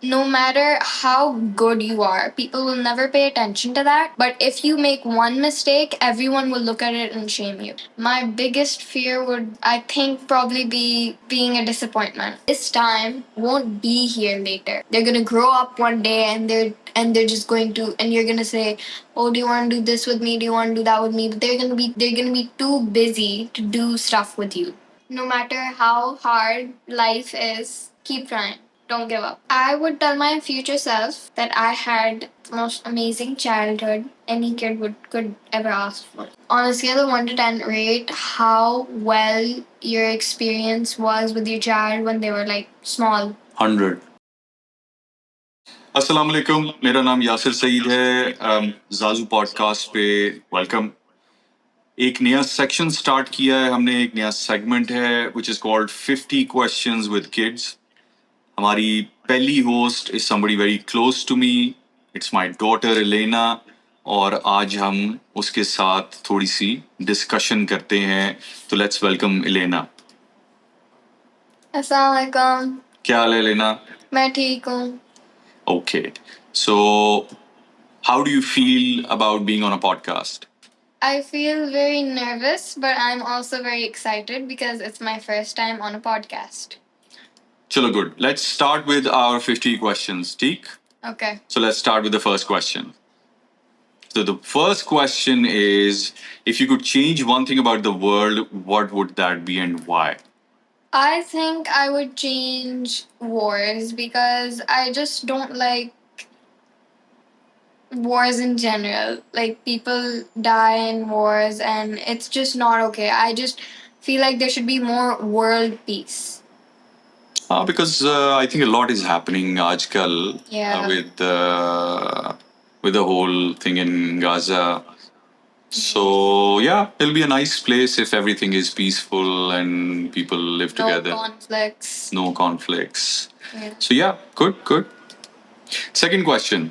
No matter how good you are, people will never pay attention to that. But if you make one mistake, everyone will look at it and shame you. My biggest fear would, I think, probably be being a disappointment. This time won't be here later. They're gonna grow up one day and they're just going to and you're gonna say, "Oh, do you want to do this with me? Do you want to do that with me?" But they're gonna be too busy to do stuff with you. No matter how hard life is, keep trying. Don't give up. I would tell my future self that I had the most amazing childhood any kid could ever ask for. On a scale of 1 to 10, rate how well your experience was with your child when they were like small. 100. अस्सलाम वालेकुम, मेरा नाम यासिर सईद है। Jaju podcast पे welcome. एक नया section start किया है हमने, एक नया सेगमेंट है which is called 50 questions with kids. हमारी पहली host is somebody very close to me, it's my daughter Elena, और आज हम उसके साथ थोड़ी सी डिस्कशन करते हैं। तो लेट्स वेलकम एलेना। अस्सलाम वालेकुम। क्या हाल है एलेना? मैं ठीक हूँ। Okay, so how do you feel about being on a podcast? I feel very nervous, but I'm also very excited because it's my first time on a podcast. Chalo, good. Let's start with our 50 questions, Teek. Okay. So let's start with the first question. So the first question is, if you could change one thing about the world, what would that be and why? I think I would change wars because I just don't like wars in general. Like, people die in wars and it's just not okay. I just feel like there should be more world peace. Because I think a lot is happening aajkal. Yeah. With the whole thing in Gaza. So yeah, it'll be a nice place if everything is peaceful and people live together. No conflicts. No conflicts. Yeah. So yeah, good. Second question.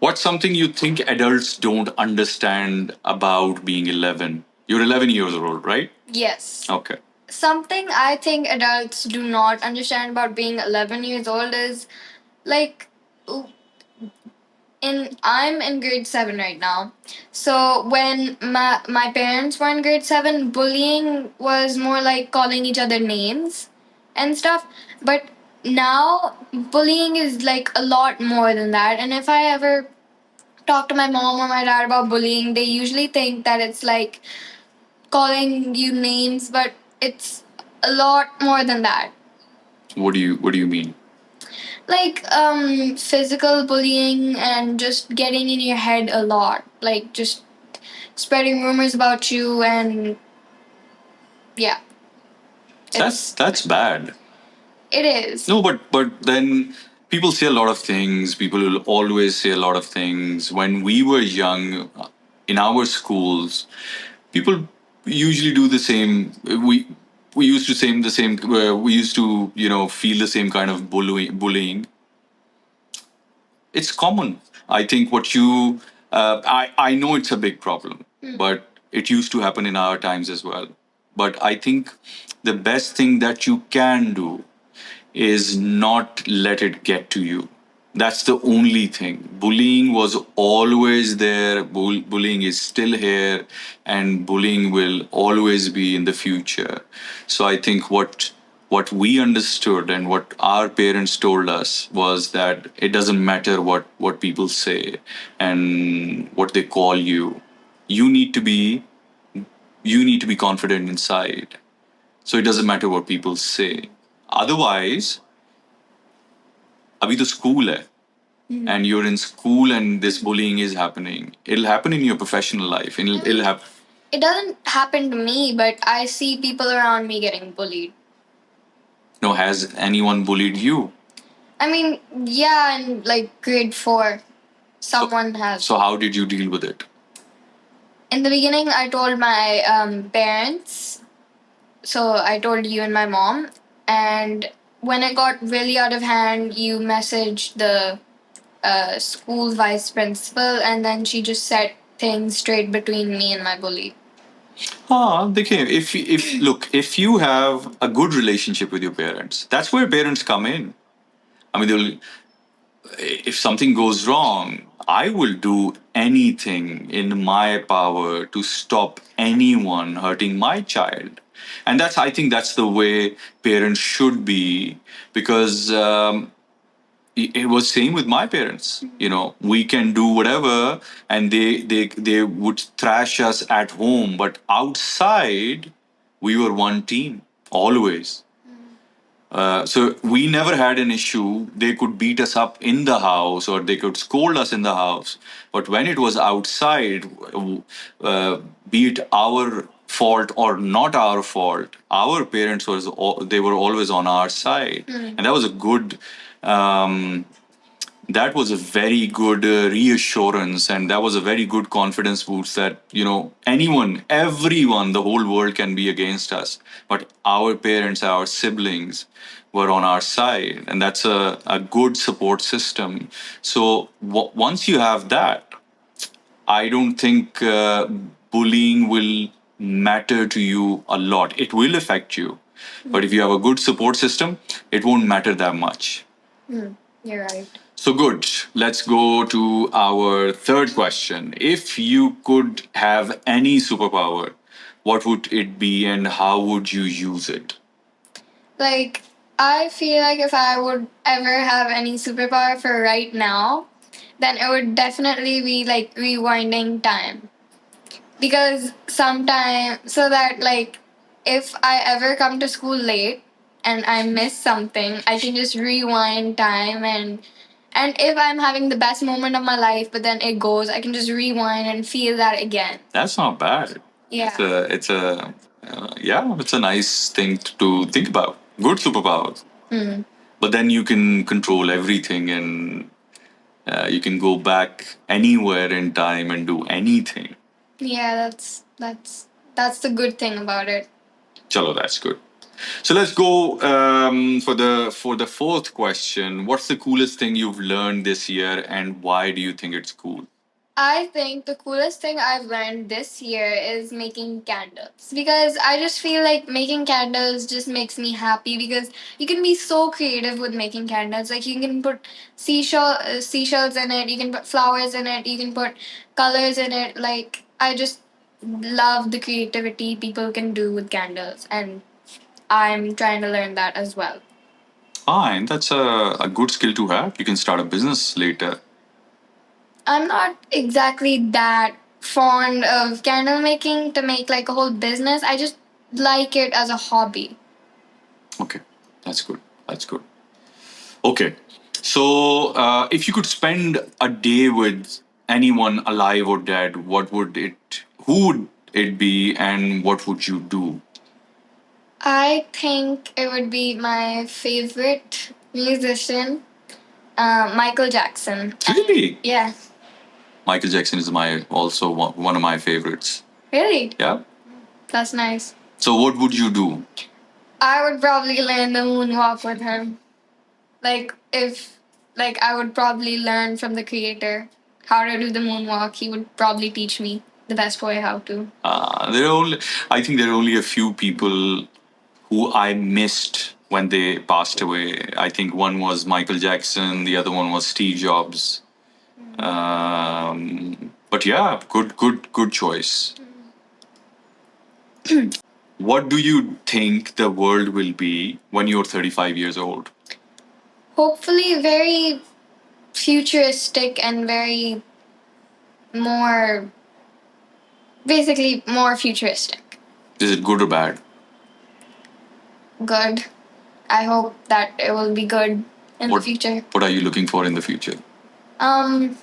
What's something you think adults don't understand about being 11? You're 11 years old, right? Yes. Okay. Something I think adults do not understand about being 11 years old is like I'm in grade 7 right now. So when my parents were in grade 7, bullying was more like calling each other names and stuff. But now bullying is like a lot more than that. And if I ever talk to my mom or my dad about bullying, they usually think that it's like calling you names, but it's a lot more than that. What do you mean? Like physical bullying and just getting in your head a lot, like just spreading rumors about you, and yeah. That's bad. It is. No, but then people say a lot of things. People will always say a lot of things. When we were young, in our schools, people usually do the same. We used to say the same. We used to feel the same kind of bullying. It's common. I think what you. I know it's a big problem, but it used to happen in our times as well. But I think the best thing that you can do is not let it get to you. That's the only thing. Bullying was always there. Bullying is still here, and bullying will always be in the future. So I think what we understood and what our parents told us was that it doesn't matter what people say and what they call you. You need to be confident inside. So it doesn't matter what people say. Otherwise, abhi to school hai, and you're in school and this bullying is happening. It'll happen in your professional life. It'll happen. It doesn't happen to me, but I see people around me getting bullied. No, has anyone bullied you? I mean, yeah, in like grade 4, someone has. So how did you deal with it? In the beginning, I told my parents. So I told you and my mom. And when it got really out of hand, you messaged the school vice principal, and then she just set things straight between me and my bully. देखिए, if you have a good relationship with your parents, that's where parents come in. I mean, if something goes wrong, I will do anything in my power to stop anyone hurting my child. And I think that's the way parents should be, because it was same with my parents. We can do whatever, and they would thrash us at home, but outside we were one team always. So we never had an issue. They could beat us up in the house or they could scold us in the house. But when it was outside, uh, be it our fault or not our fault, our parents they were always on our side, and that was a good. Um, that was a very good reassurance, and that was a very good confidence boost that anyone, everyone, the whole world can be against us, but our parents, our siblings were on our side, and that's a good support system. So once you have that, I don't think bullying will matter to you a lot. It will affect you, but if you have a good support system, it won't matter that much. You're right. So good. Let's go to our third question. If you could have any superpower, what would it be and how would you use it? Like, I feel like if I would ever have any superpower for right now, then it would definitely be like rewinding time. Because sometime, so that like, if I ever come to school late and I miss something, I can just rewind time, and if I'm having the best moment of my life, but then it goes, I can just rewind and feel that again. That's not bad. Yeah. It's a nice thing to think about. Good superpower. But then you can control everything, and you can go back anywhere in time and do anything. Yeah, that's the good thing about it. Chalo, that's good. So let's go for the fourth question. What's the coolest thing you've learned this year, and why do you think it's cool? I think the coolest thing I've learned this year is making candles, because I just feel like making candles just makes me happy, because you can be so creative with making candles. Like, you can put seashells in it, you can put flowers in it, you can put colors in it. Like, I just love the creativity people can do with candles, and I'm trying to learn that as well. And that's a good skill to have. You can start a business later. I'm not exactly that fond of candle making to make like a whole business. I just like it as a hobby. Okay, that's good. That's good. Okay, so if you could spend a day with anyone alive or dead, who would it be, and what would you do? I think it would be my favorite musician, Michael Jackson. Really? Yeah. Michael Jackson is my also one of my favorites. Really? Yeah. That's nice. So what would you do? I would probably learn the moonwalk with him. Like, if, like, I would probably learn from the creator how to do the moonwalk. He would probably teach me the best way how to. I think there are only a few people who I missed when they passed away. I think one was Michael Jackson, the other one was Steve Jobs. But yeah, good choice. What do you think the world will be when you're 35 years old? Hopefully, very futuristic and very more, basically, more futuristic. Is it good or bad? Good. I hope that it will be good in the future. What are you looking for in the future? Um,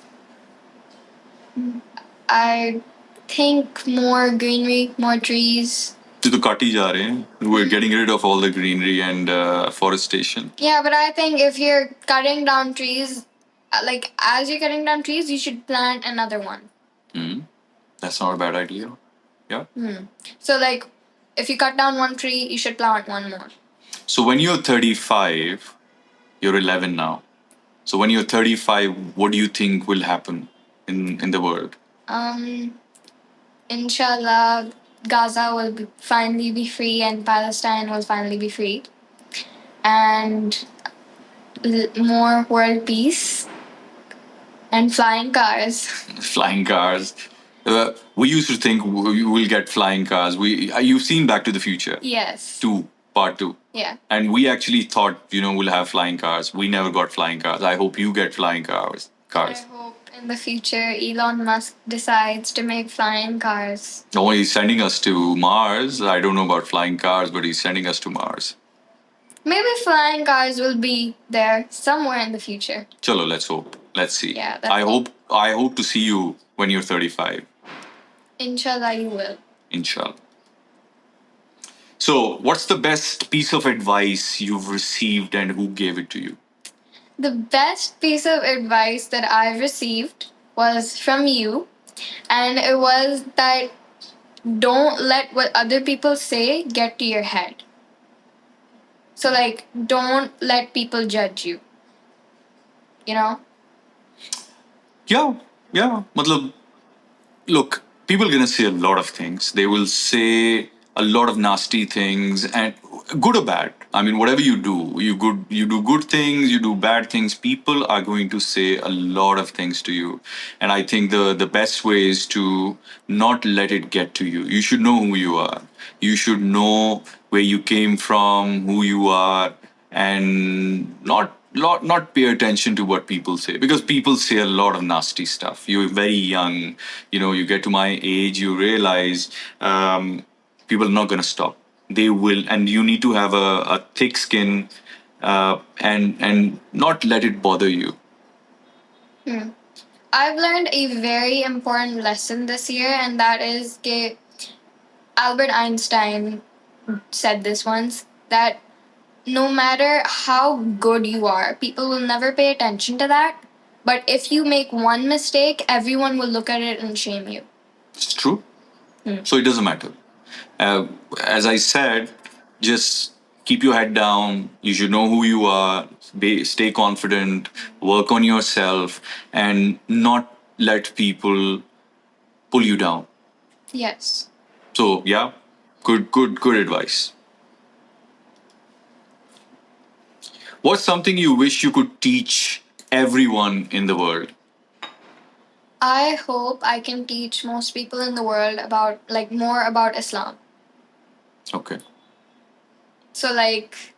I think more greenery, more trees. तो काट ही जा रहे हैं. We're getting rid of all the greenery and forestation. Yeah, but I think if you're cutting down trees, like, as you're cutting down trees, you should plant another one. That's not a bad idea. Yeah. So, like, if you cut down one tree, you should plant one more. So when you're 35, you're 11 now. So when you're 35, what do you think will happen in the world? Inshallah, Gaza will finally be free, and Palestine will finally be free, and more world peace. And flying cars. Flying cars. We used to think we will get flying cars. You've seen Back to the Future. Yes. Two, part two. Yeah. And we actually thought, we'll have flying cars. We never got flying cars. I hope you get flying cars. I hope in the future Elon Musk decides to make flying cars. No, he's sending us to Mars. I don't know about flying cars, but he's sending us to Mars. Maybe flying cars will be there somewhere in the future. Chalo, let's hope. Let's see. Yeah, I hope to see you when you're 35. Inshallah, you will. Inshallah. So, what's the best piece of advice you've received and who gave it to you? The best piece of advice that I received was from you, and it was that don't let what other people say get to your head. So, like, don't let people judge you. You know? Yeah, yeah. Matlab, look, people are gonna say a lot of things. They will say a lot of nasty things, and good or bad. I mean, whatever you do good things, you do bad things. People are going to say a lot of things to you, and I think the best way is to not let it get to you. You should know who you are. You should know where you came from, who you are, and not pay attention to what people say, because people say a lot of nasty stuff. You're very young, you get to my age, you realize people are not going to stop. They will, and you need to have a thick skin, and not let it bother you. I've learned a very important lesson this year, and that is that Albert Einstein said this once, that no matter how good you are, people will never pay attention to that. But if you make one mistake, everyone will look at it and shame you. It's true. So it doesn't matter. Uh, as I said, just keep your head down. You should know who you are. Stay confident. Work on yourself, and not let people pull you down. Yes. So yeah, good advice. What's something you wish you could teach everyone in the world? I hope I can teach most people in the world about, like, more about Islam. Okay. So, like,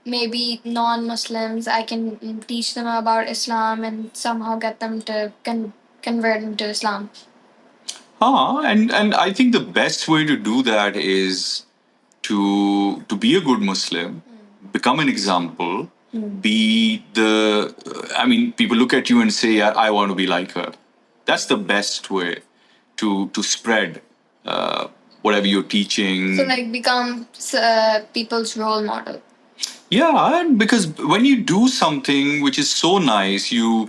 maybe non-Muslims, I can teach them about Islam and somehow get them to convert into Islam. And I think the best way to do that is to be a good Muslim, become an example, be the. I mean, people look at you and say, "I want to be like her." That's the best way to spread whatever you're teaching. So, like, become people's role model. Yeah, and because when you do something which is so nice, you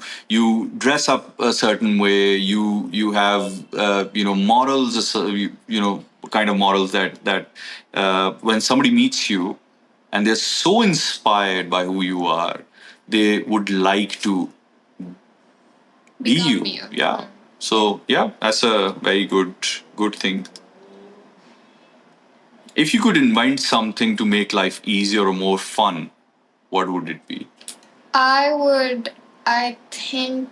dress up a certain way. You have morals, kind of morals that when somebody meets you and they're so inspired by who you are, they would like to be Become you. Yeah. So yeah, that's a very good thing. If you could invent something to make life easier or more fun, what would it be? I think,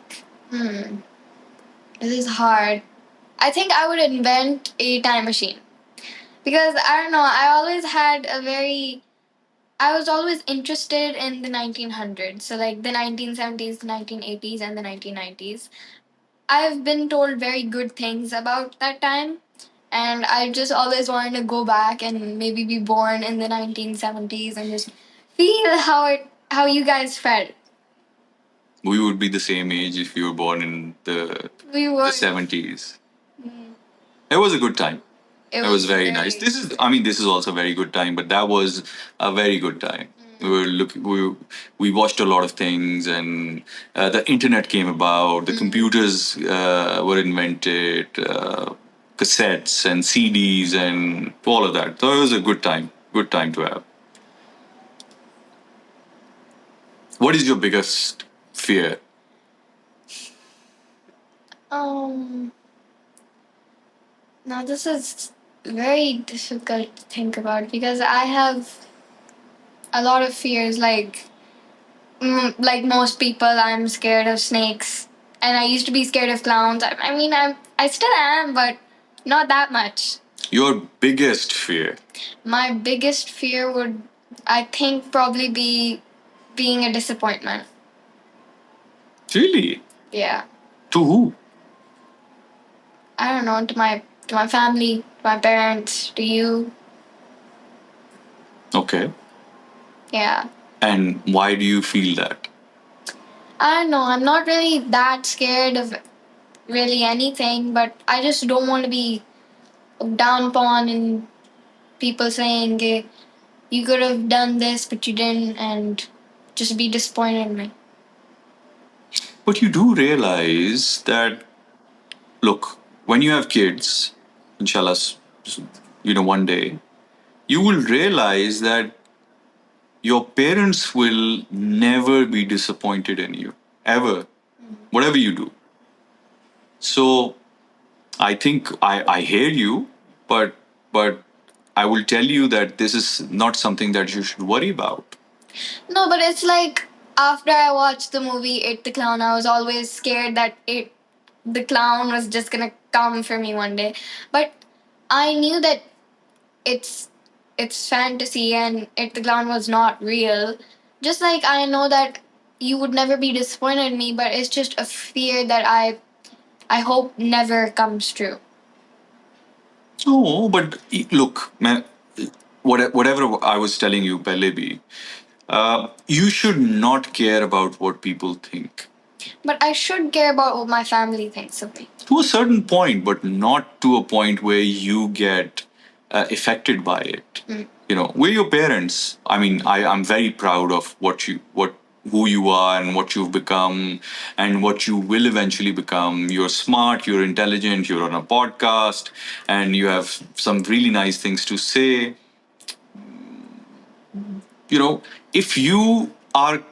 this is hard. I think I would invent a time machine. Because I don't know, I was always interested in the 1900s. So, like, the 1970s, the 1980s, and the 1990s. I've been told very good things about that time. And I just always wanted to go back and maybe be born in the 1970s and just feel how you guys felt. We would be the same age if you were born in the 70s. It was a good time. It was very nice. This is also a very good time, but that was a very good time. We watched a lot of things, and the internet came about. The computers were invented, cassettes and CDs, and all of that. So it was a good time. Good time to have. What is your biggest fear? Um, Now this is very difficult to think about because I have a lot of fears. Like most people, I'm scared of snakes. And I used to be scared of clowns. I mean, I still am, but not that much. Your biggest fear? My biggest fear would, I think, probably be being a disappointment. Really? Yeah. To who? I don't know, to my family, to my parents, to you. Okay. Yeah. And why do you feel that? I don't know. I'm not really that scared of really anything, but I just don't want to be down upon and people saying, you could have done this, but you didn't, and just be disappointed in me. But you do realize that, look, when you have kids, inshallah, one day, you will realize that your parents will never be disappointed in you, ever, whatever you do. So I think I hear you, but I will tell you that this is not something that you should worry about. No, but it's like after I watched the movie It the Clown, I was always scared that the clown was just gonna come for me one day. But I knew that it's it's fantasy and It the Clown was not real. Just like I know that you would never be disappointed in me, but it's just a fear that I hope never comes true. No, but look, man, whatever I was telling you, Pehle bhi, you should not care about what people think. But I should care about what my family thinks of me. To a certain point, but not to a point where you get affected by it. We're your parents. I mean, I'm very proud of who you are and what you've become and what you will eventually become. You're smart, you're intelligent, you're on a podcast, and you have some really nice things to say. If you are,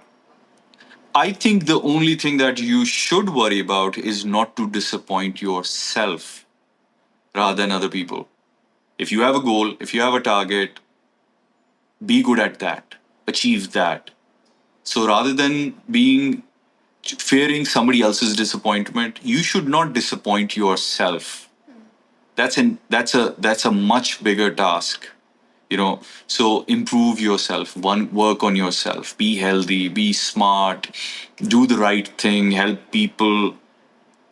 I think the only thing that you should worry about is not to disappoint yourself rather than other people. If you have a goal, if you have a target, be good at that, achieve that. So rather than being fearing somebody else's disappointment, you should not disappoint yourself. That's a much bigger task. So improve yourself, work on yourself, be healthy, be smart, do the right thing, help people,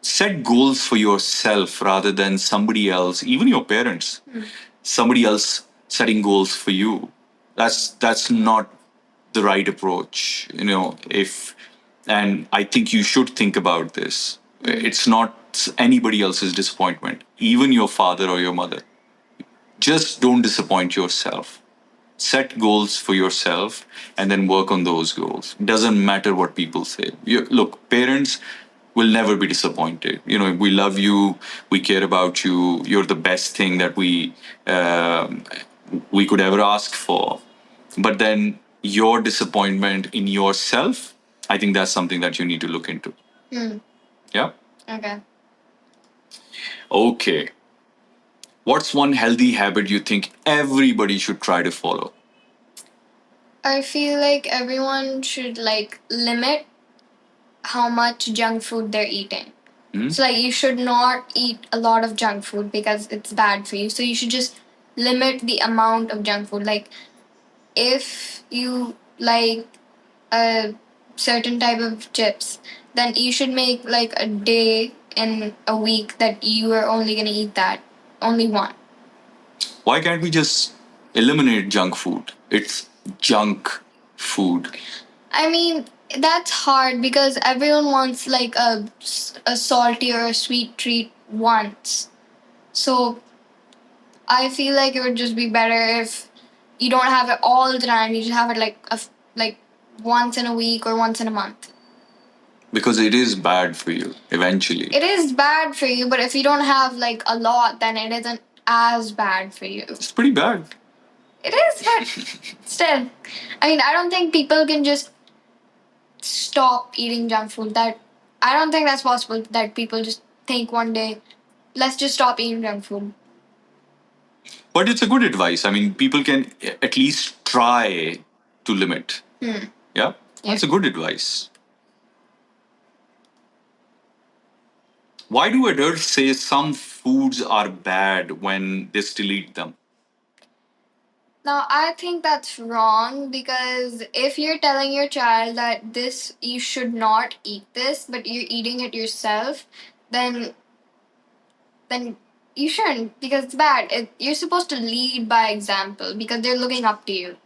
set goals for yourself rather than somebody else, even your parents, somebody else setting goals for you. That's not the right approach. If and I think you should think about this. It's not anybody else's disappointment, even your father or your mother. Just don't disappoint yourself. Set goals for yourself and then work on those goals. Doesn't matter what people say. Look, parents will never be disappointed. We love you, we care about you. You're the best thing that we could ever ask for. But then your disappointment in yourself, I think that's something that you need to look into. Yeah. Okay. Okay. What's one healthy habit you think everybody should try to follow? I feel like everyone should like limit how much junk food they're eating. So like you should not eat a lot of junk food because it's bad for you. So you should just limit the amount of junk food. Like if you like a certain type of chips, then you should make like a day in a week that you are only gonna eat that. Only one. Why can't we just eliminate junk food? It's junk food. I mean, that's hard because everyone wants like a salty or a sweet treat once. So I feel like it would just be better if you don't have it all the time. You just have it like once in a week or once in a month. Because it is bad for you eventually. It is bad for you, but if you don't have like a lot, then it isn't as bad for you. It's pretty bad. It is, but still, I mean, I don't think people can just stop eating junk food. That I don't think that's possible. That people just think one day, let's just stop eating junk food. But it's a good advice. I mean, people can at least try to limit. Yeah? That's a good advice. Why do adults say some foods are bad when they still eat them? Now, I think that's wrong because if you're telling your child that this, you should not eat this, but you're eating it yourself, then then you shouldn't because it's bad. You're supposed to lead by example because they're looking up to you.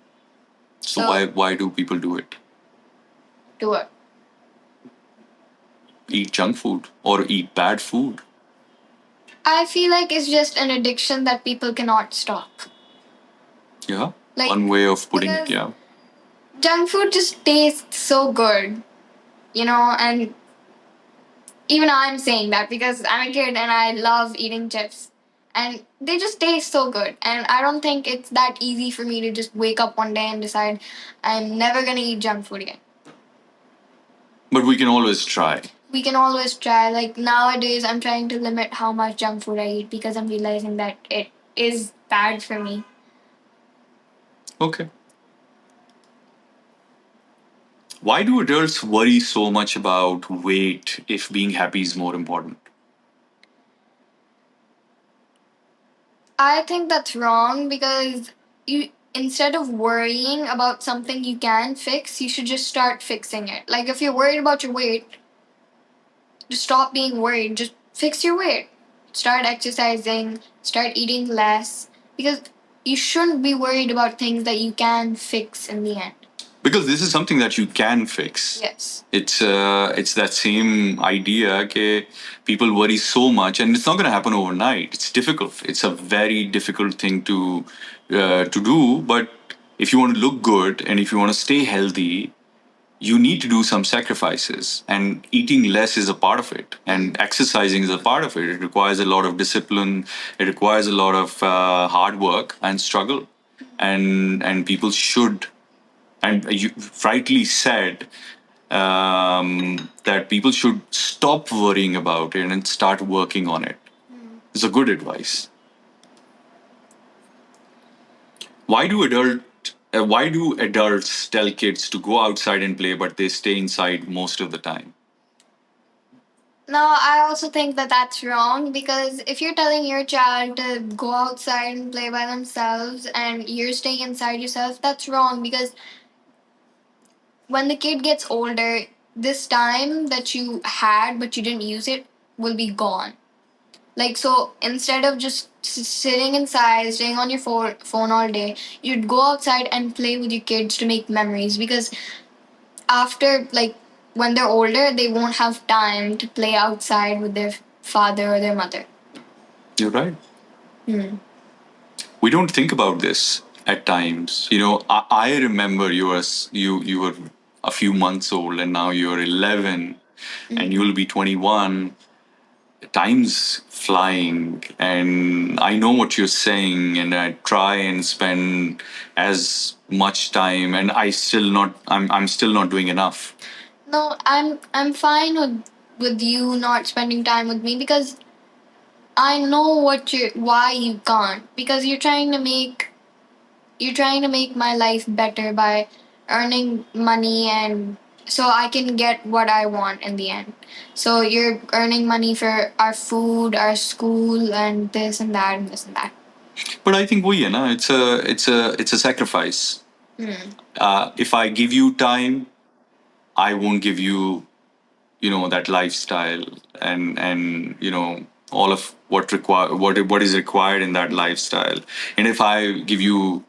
So why do people do it? Do it. Eat junk food or eat bad food? I feel like it's just an addiction that people cannot stop. Yeah. Like, one way of putting it, because yeah. junk food just tastes so good, and even I'm saying that because I'm a kid and I love eating chips. And they just taste so good. And I don't think it's that easy for me to just wake up one day and decide I'm never gonna eat junk food again. But we can always try. We can always try. Like nowadays, I'm trying to limit how much junk food I eat because I'm realizing that it is bad for me. Okay. Why do adults worry so much about weight if being happy is more important? I think that's wrong because you instead of worrying about something you can fix, you should just start fixing it. Like if you're worried about your weight, just stop being worried. Just fix your weight. Start exercising, start eating less because you shouldn't be worried about things that you can fix in the end. Because this is something that you can fix. Yes. It's that same idea that people worry so much, and it's not going to happen overnight. It's difficult. It's a very difficult thing to do. But if you want to look good and if you want to stay healthy, you need to do some sacrifices, and eating less is a part of it, and exercising is a part of it. It requires a lot of discipline. It requires a lot of hard work and struggle, and people should, and you rightly said, that people should stop worrying about it and start working on it. It's a good advice. Why do adults tell kids to go outside and play, but they stay inside most of the time? No, I also think that that's wrong because if you're telling your child to go outside and play by themselves and you're staying inside yourself, that's wrong because when the kid gets older, this time that you had but you didn't use it will be gone. Like, so instead of just sitting inside, staying on your phone all day, you'd go outside and play with your kids to make memories because after, like, when they're older, they won't have time to play outside with their father or their mother. You're right. Hmm. We don't think about this at times. I remember you were a few months old, and now you're 11, and you'll be 21. Time's flying, and I know what you're saying, and I try and spend as much time, and I'm still not doing enough. No, I'm fine with you not spending time with me because I know why you can't because you're trying to make my life better by earning money and so I can get what I want in the end. So you're earning money for our food, our school, and this and that and this and that. But I think it's a sacrifice. If I give you time, I won't give you that lifestyle, and all of what is required in that lifestyle. And if I give you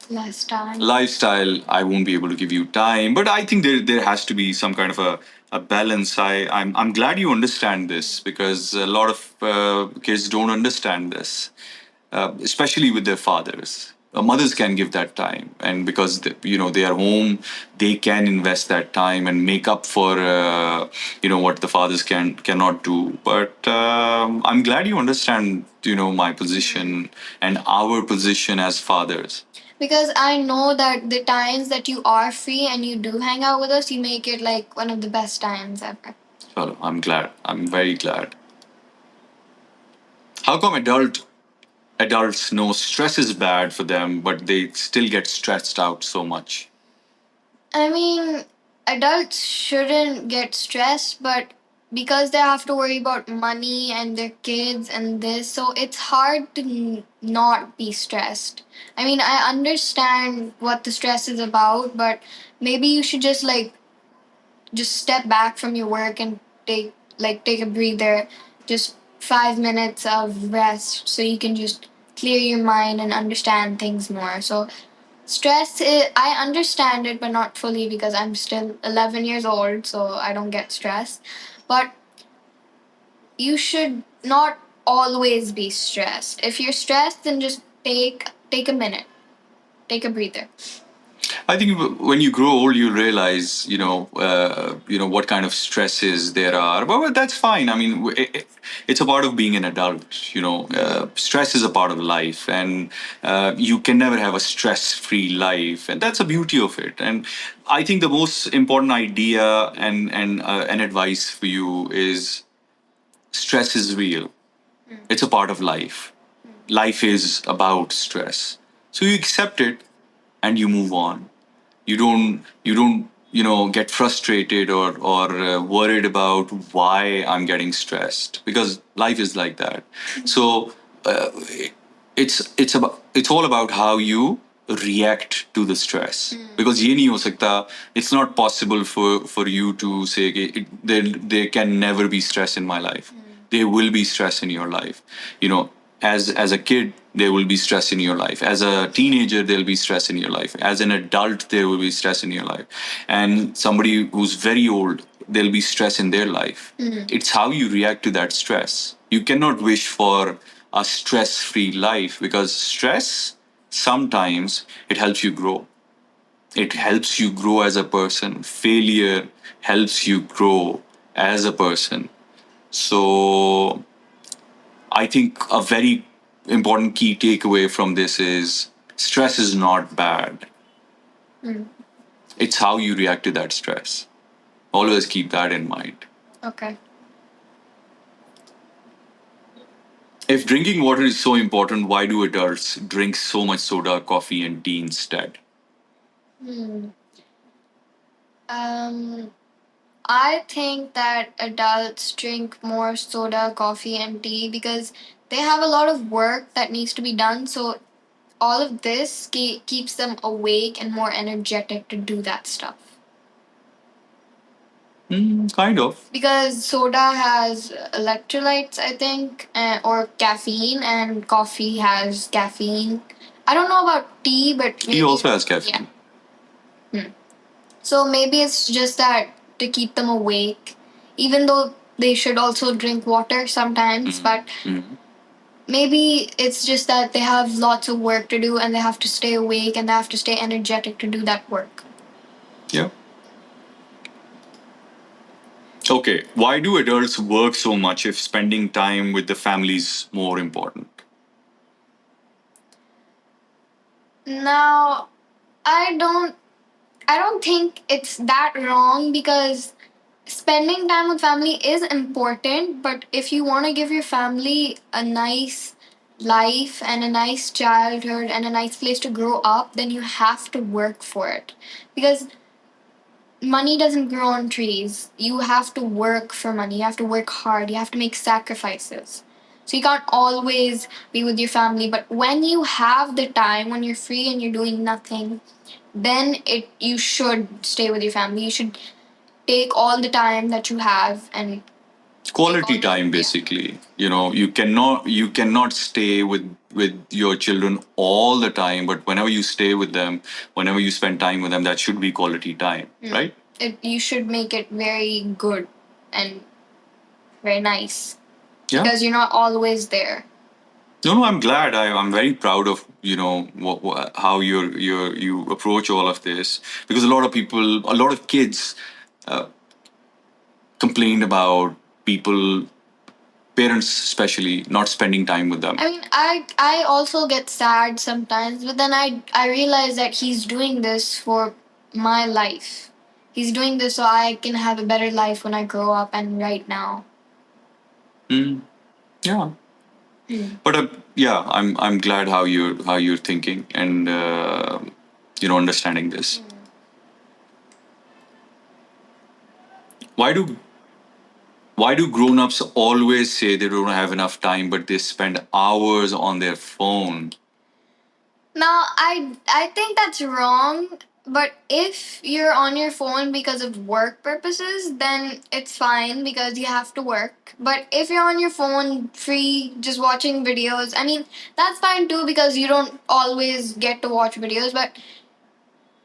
Less time. lifestyle, I won't be able to give you time. But I think there has to be some kind of a balance. I'm glad you understand this, because a lot of kids don't understand this, especially with their fathers. Mothers can give that time, and because they are home, they can invest that time and make up for what the fathers cannot do. But I'm glad you understand my position and our position as fathers. Because I know that the times that you are free and you do hang out with us, you make it like one of the best times ever. Well, I'm glad. I'm very glad. How come adults know stress is bad for them, but they still get stressed out so much? I mean, adults shouldn't get stressed, but because they have to worry about money and their kids and this, so it's hard to not be stressed. I mean, I understand what the stress is about, but maybe you should just like just step back from your work and take a breather, just 5 minutes of rest so you can just clear your mind and understand things more. So I understand it, but not fully because I'm still 11 years old, so I don't get stressed. But you should not always be stressed. If you're stressed, then just take a minute, take a breather. I think when you grow old, you realize, what kind of stresses there are. But that's fine. I mean, it's a part of being an adult. Stress is a part of life, and you can never have a stress-free life, and that's the beauty of it. And I think the most important idea and advice for you is stress is real. It's a part of life. Life is about stress, so you accept it and you move on. You don't get frustrated or worried about why I'm getting stressed, because life is like that. So uh, it's all about how you react to the stress, because ye nahi ho sakta. It's not possible for you to say कि there can never be stress in my life. There will be stress in your life. As a kid there will be stress in your life. As a teenager there'll be stress in your life. As an adult there will be stress in your life. And somebody who's very old, there'll be stress in their life. It's how you react to that stress. You cannot wish for a stress free life, because stress sometimes it helps you grow. It helps you grow as a person. Failure helps you grow as a person. So I think a very important key takeaway from this is stress is not bad. It's how you react to that stress. Always keep that in mind. Okay. If drinking water is so important, why do adults drink so much soda, coffee, and tea instead? Hmm. Um, I think that adults drink more soda, coffee, and tea because they have a lot of work that needs to be done. So all of this keeps them awake and more energetic to do that stuff. Kind of. Because soda has electrolytes, I think, or caffeine, and coffee has caffeine. I don't know about tea, but Tea maybe also has caffeine. yeah. So maybe it's just that to keep them awake, even though they should also drink water sometimes, but maybe it's just that they have lots of work to do and they have to stay awake and they have to stay energetic to do that work. Yeah. Okay, why do adults work so much if spending time with the family is more important? Now, I don't I don't think it's that wrong because spending time with family is important, but if you want to give your family a nice life and a nice childhood and a nice place to grow up, then you have to work for it. Because money doesn't grow on trees. You have to work for money. You have to work hard. You have to make sacrifices. So you can't always be with your family, but when you have the time, when you're free and you're doing nothing, then it you should stay with your family. You should take all the time that you have and Quality time, basically. You cannot stay with your children all the time, but whenever you stay with them, whenever you spend time with them, that should be quality time, right? You should make it very good and very nice. Yeah. Because you're not always there. No, I'm glad. I'm very proud of how you approach all of this, because a lot of kids complained about people, parents especially, not spending time with them. I mean, I also get sad sometimes, but then I realize that he's doing this for my life. He's doing this so I can have a better life when I grow up and right now. Mm, yeah. But yeah, I'm glad how you're thinking and understanding this. Why do Why do grown-ups always say they don't have enough time, but they spend hours on their phone? Now, I think that's wrong. But if you're on your phone because of work purposes, then it's fine because you have to work. But if you're on your phone free, just watching videos, I mean, that's fine too because you don't always get to watch videos. But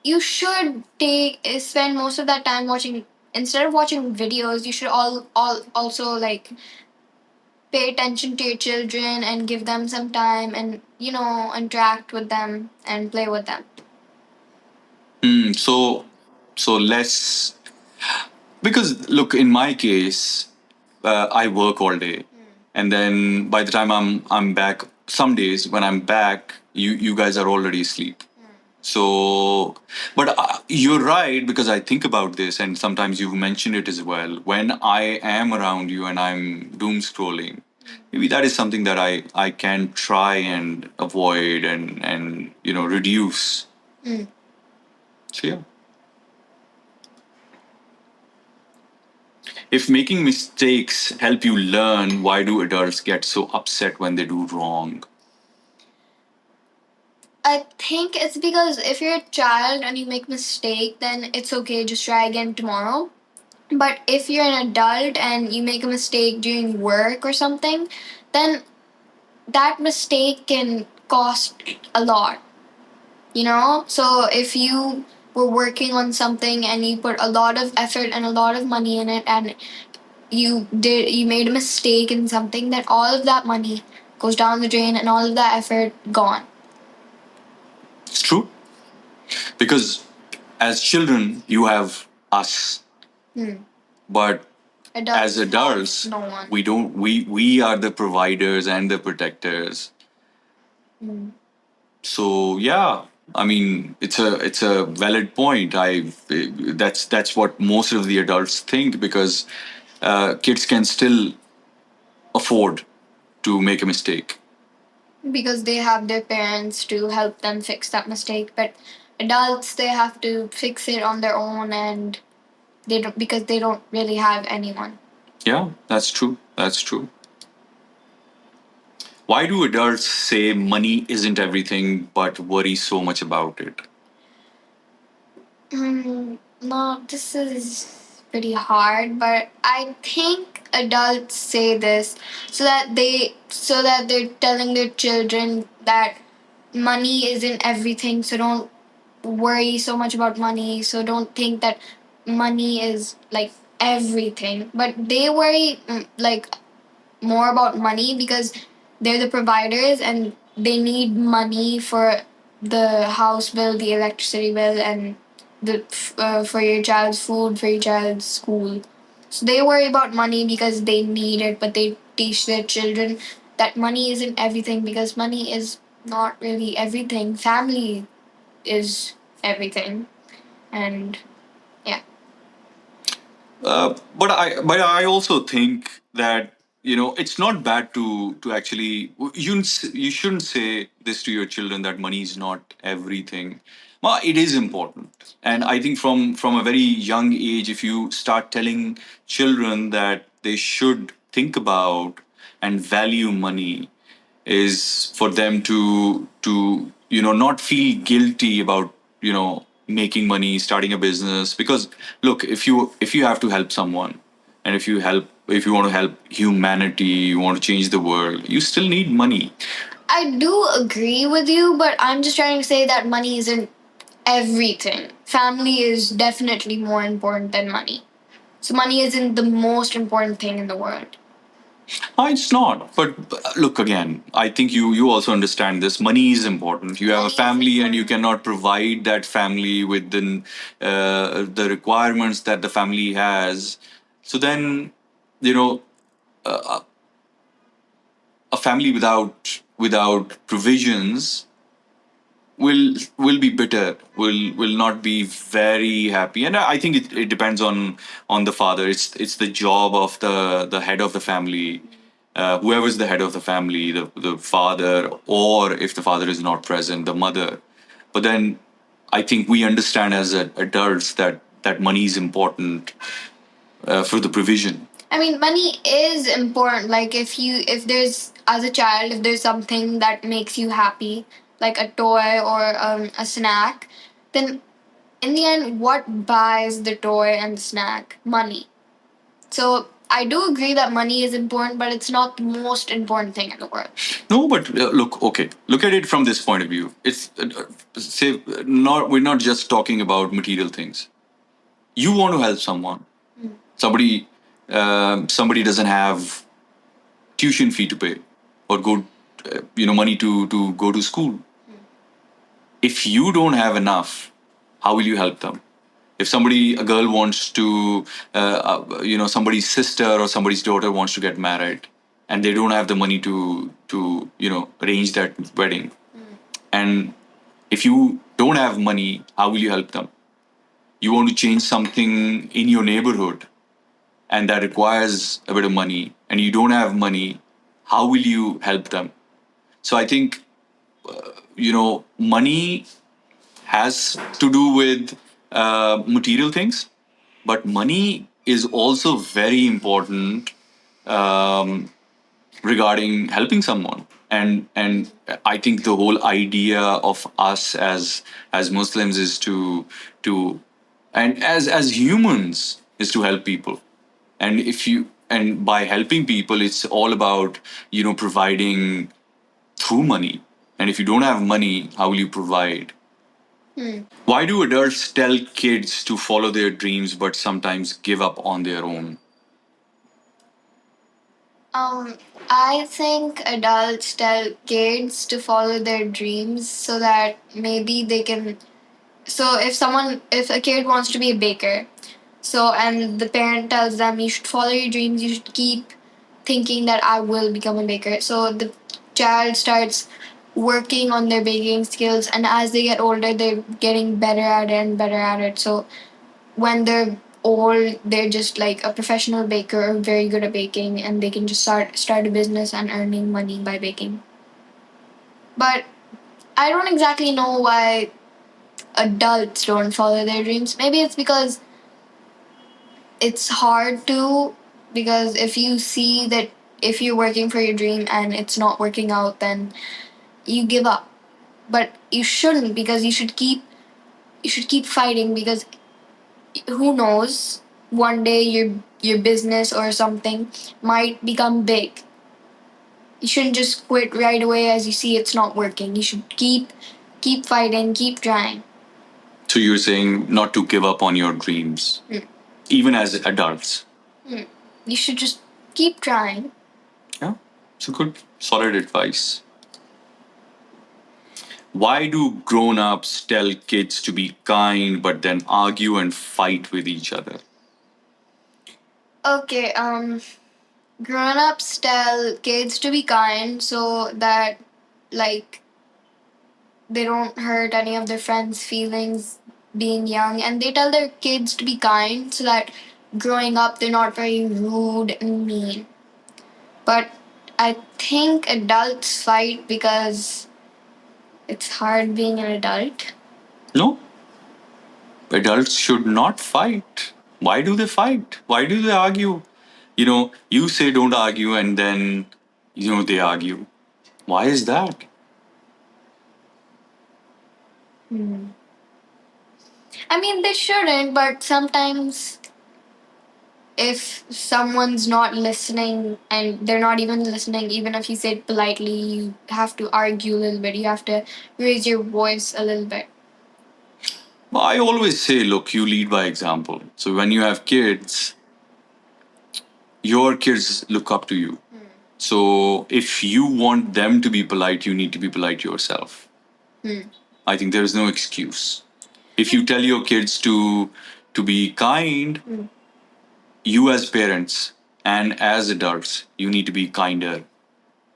you should take spend most of that time watching. Instead of watching videos, you should all also like pay attention to your children and give them some time and interact with them and play with them. So less, because look, in my case, I work all day, and then by the time I'm back, some days when I'm back, you guys are already asleep. So, but you're right, because I think about this, and sometimes you've mentioned it as well. When I am around you and I'm doom scrolling, maybe that is something that I can try and avoid and reduce. So yeah, if making mistakes help you learn, why do adults get so upset when they do wrong? I think it's because if you're a child and you make a mistake, then it's okay, just try again tomorrow. But if you're an adult and you make a mistake during work or something, then that mistake can cost a lot, So if you were working on something and you put a lot of effort and a lot of money in it and you made a mistake in something, then all of that money goes down the drain and all of that effort gone. It's true, because as children you have us, but as adults, no one. we don't we are the providers and the protectors. So yeah, I mean, it's a valid point. That's what most of the adults think, because kids can still afford to make a mistake. Because they have their parents to help them fix that mistake, but adults, they have to fix it on their own, and they don't, because they don't really have anyone. Yeah, that's true. That's true. Why do adults say money isn't everything but worry so much about it? No, this is pretty hard, but I think adults say this so that they're telling their children that money isn't everything, so don't worry so much about money, so don't think that money is like everything. But they worry like more about money because they're the providers and they need money for the house bill, the electricity bill, and the for your child's food, for your child's school. So they worry about money because they need it, but they teach their children that money isn't everything because money is not really everything. Family is everything, and yeah. But I also think that it's not bad to actually, you shouldn't say this to your children, that money is not everything. Well, it is important, and I think from a very young age, if you start telling children that they should think about and value money, is for them to not feel guilty about making money, starting a business. Because look, if you have to help someone, and if you want to help humanity, you want to change the world, you still need money. I do agree with you, but I'm just trying to say that money isn't everything. Family is definitely more important than money. So money isn't the most important thing in the world. It's not. But look, again, I think you also understand this. Money is important. You have a family, and you cannot provide that family with the requirements that the family has. So then, you know, a family without provisions will be bitter, will not be very happy. And I think it depends on the father. It's the job of the head of the family, whoever's the head of the family, the father, or if the father is not present, the mother. But then I think we understand as adults that money is important for the provision. I mean, money is important. Like if there's as a child, if there's something that makes you happy, like a toy or a snack, then in the end, what buys the toy and the snack? Money. So I do agree that money is important, but it's not the most important thing in the world. No, but look, okay, look at it from this point of view. It's say not we're not just talking about material things. You want to help someone. Somebody, somebody doesn't have tuition fee to pay or go, money to go to school. If you don't have enough, how will you help them? If somebody, a girl wants to, somebody's sister or somebody's daughter wants to get married, and they don't have the money to arrange that wedding, and if you don't have money, how will you help them? You want to change something in your neighborhood, and that requires a bit of money, and you don't have money, how will you help them? So I think money has to do with material things, but money is also very important um, regarding helping someone. And I think the whole idea of us as Muslims is to and as humans is to help people. And if you and by helping people, it's all about providing through money. And if you don't have money, how will you provide? Why do adults tell kids to follow their dreams but sometimes give up on their own? Um, I think adults tell kids to follow their dreams so that maybe they can. So if a kid wants to be a baker, so and the parent tells them you should follow your dreams, you should keep thinking that I will become a baker. So the child starts working on their baking skills, and as they get older, they're getting better at it and better at it. So when they're old, they're just like a professional baker, very good at baking, and they can just start a business and earning money by baking. But I don't exactly know why adults don't follow their dreams. Maybe it's because it's hard to, because if you see that if you're working for your dream and it's not working out, then you give up. But you shouldn't, because you should keep fighting, because who knows, one day your business or something might become big. You shouldn't just quit right away as you see it's not working. You should keep fighting, keep trying. So you're saying not to give up on your dreams, even as adults. You should just keep trying. Yeah, it's a good, solid advice. Why do grown ups tell kids to be kind but then argue and fight with each other? Okay, grown-ups tell kids to be kind so that, like, they don't hurt any of their friends' feelings being young, and they tell their kids to be kind so that growing up they're not very rude and mean. But I think adults fight because it's hard being an adult. No, adults should not fight. Why do they fight? Why do they argue? You say don't argue, and then, they argue. Why is that? I mean, they shouldn't, but sometimes if someone's not listening and they're not even listening, even if you say it politely, you have to argue a little bit. You have to raise your voice a little bit. Well, I always say, look, you lead by example. So when you have kids, your kids look up to you. So if you want them to be polite, you need to be polite yourself. I think there is no excuse. If you tell your kids to be kind, you as parents and as adults, you need to be kinder.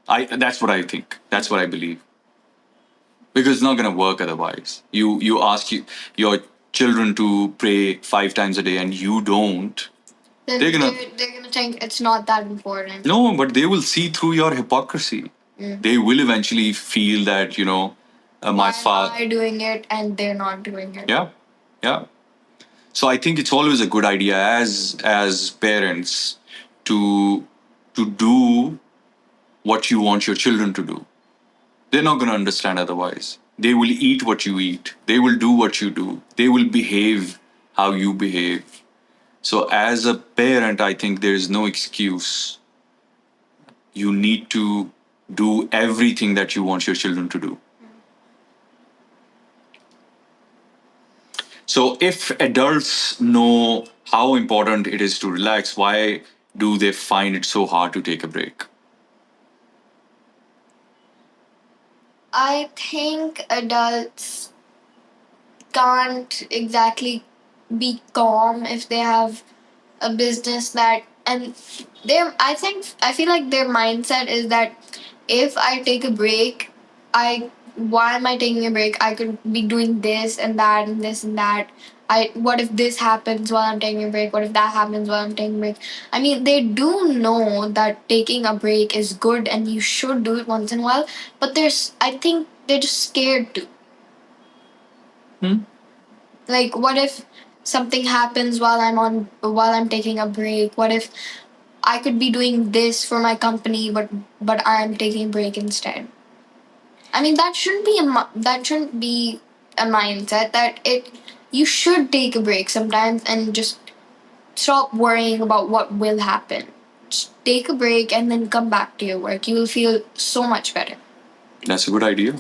That's what I think. That's what I believe. Because it's not going to work otherwise. You ask your children to pray 5 times a day and you don't. Then they're gonna think it's not that important. No, but they will see through your hypocrisy. They will eventually feel that my Why father. am I doing it and they're not doing it? Yeah, yeah. So I think it's always a good idea as parents to do what you want your children to do. They're not going to understand otherwise. They will eat what you eat. They will do what you do. They will behave how you behave. So, as a parent, I think there is no excuse. You need to do everything that you want your children to do. So, if adults know how important it is to relax, why do they find it so hard to take a break? I think adults can't exactly be calm if they have a business that, and their I feel like their mindset is that if I take a break, I why am I taking a break? I could be doing this and that and this and that. I What if this happens while I'm taking a break? What if that happens while I'm taking a break? I mean, they do know that taking a break is good and you should do it once in a while, but I think they're just scared to. Hmm? Like, what if something happens while I'm taking a break? What if I could be doing this for my company, but I'm taking a break instead? I mean, that shouldn't be a mindset. That it You should take a break sometimes and just stop worrying about what will happen. Just take a break and then come back to your work. You will feel so much better. That's a good idea.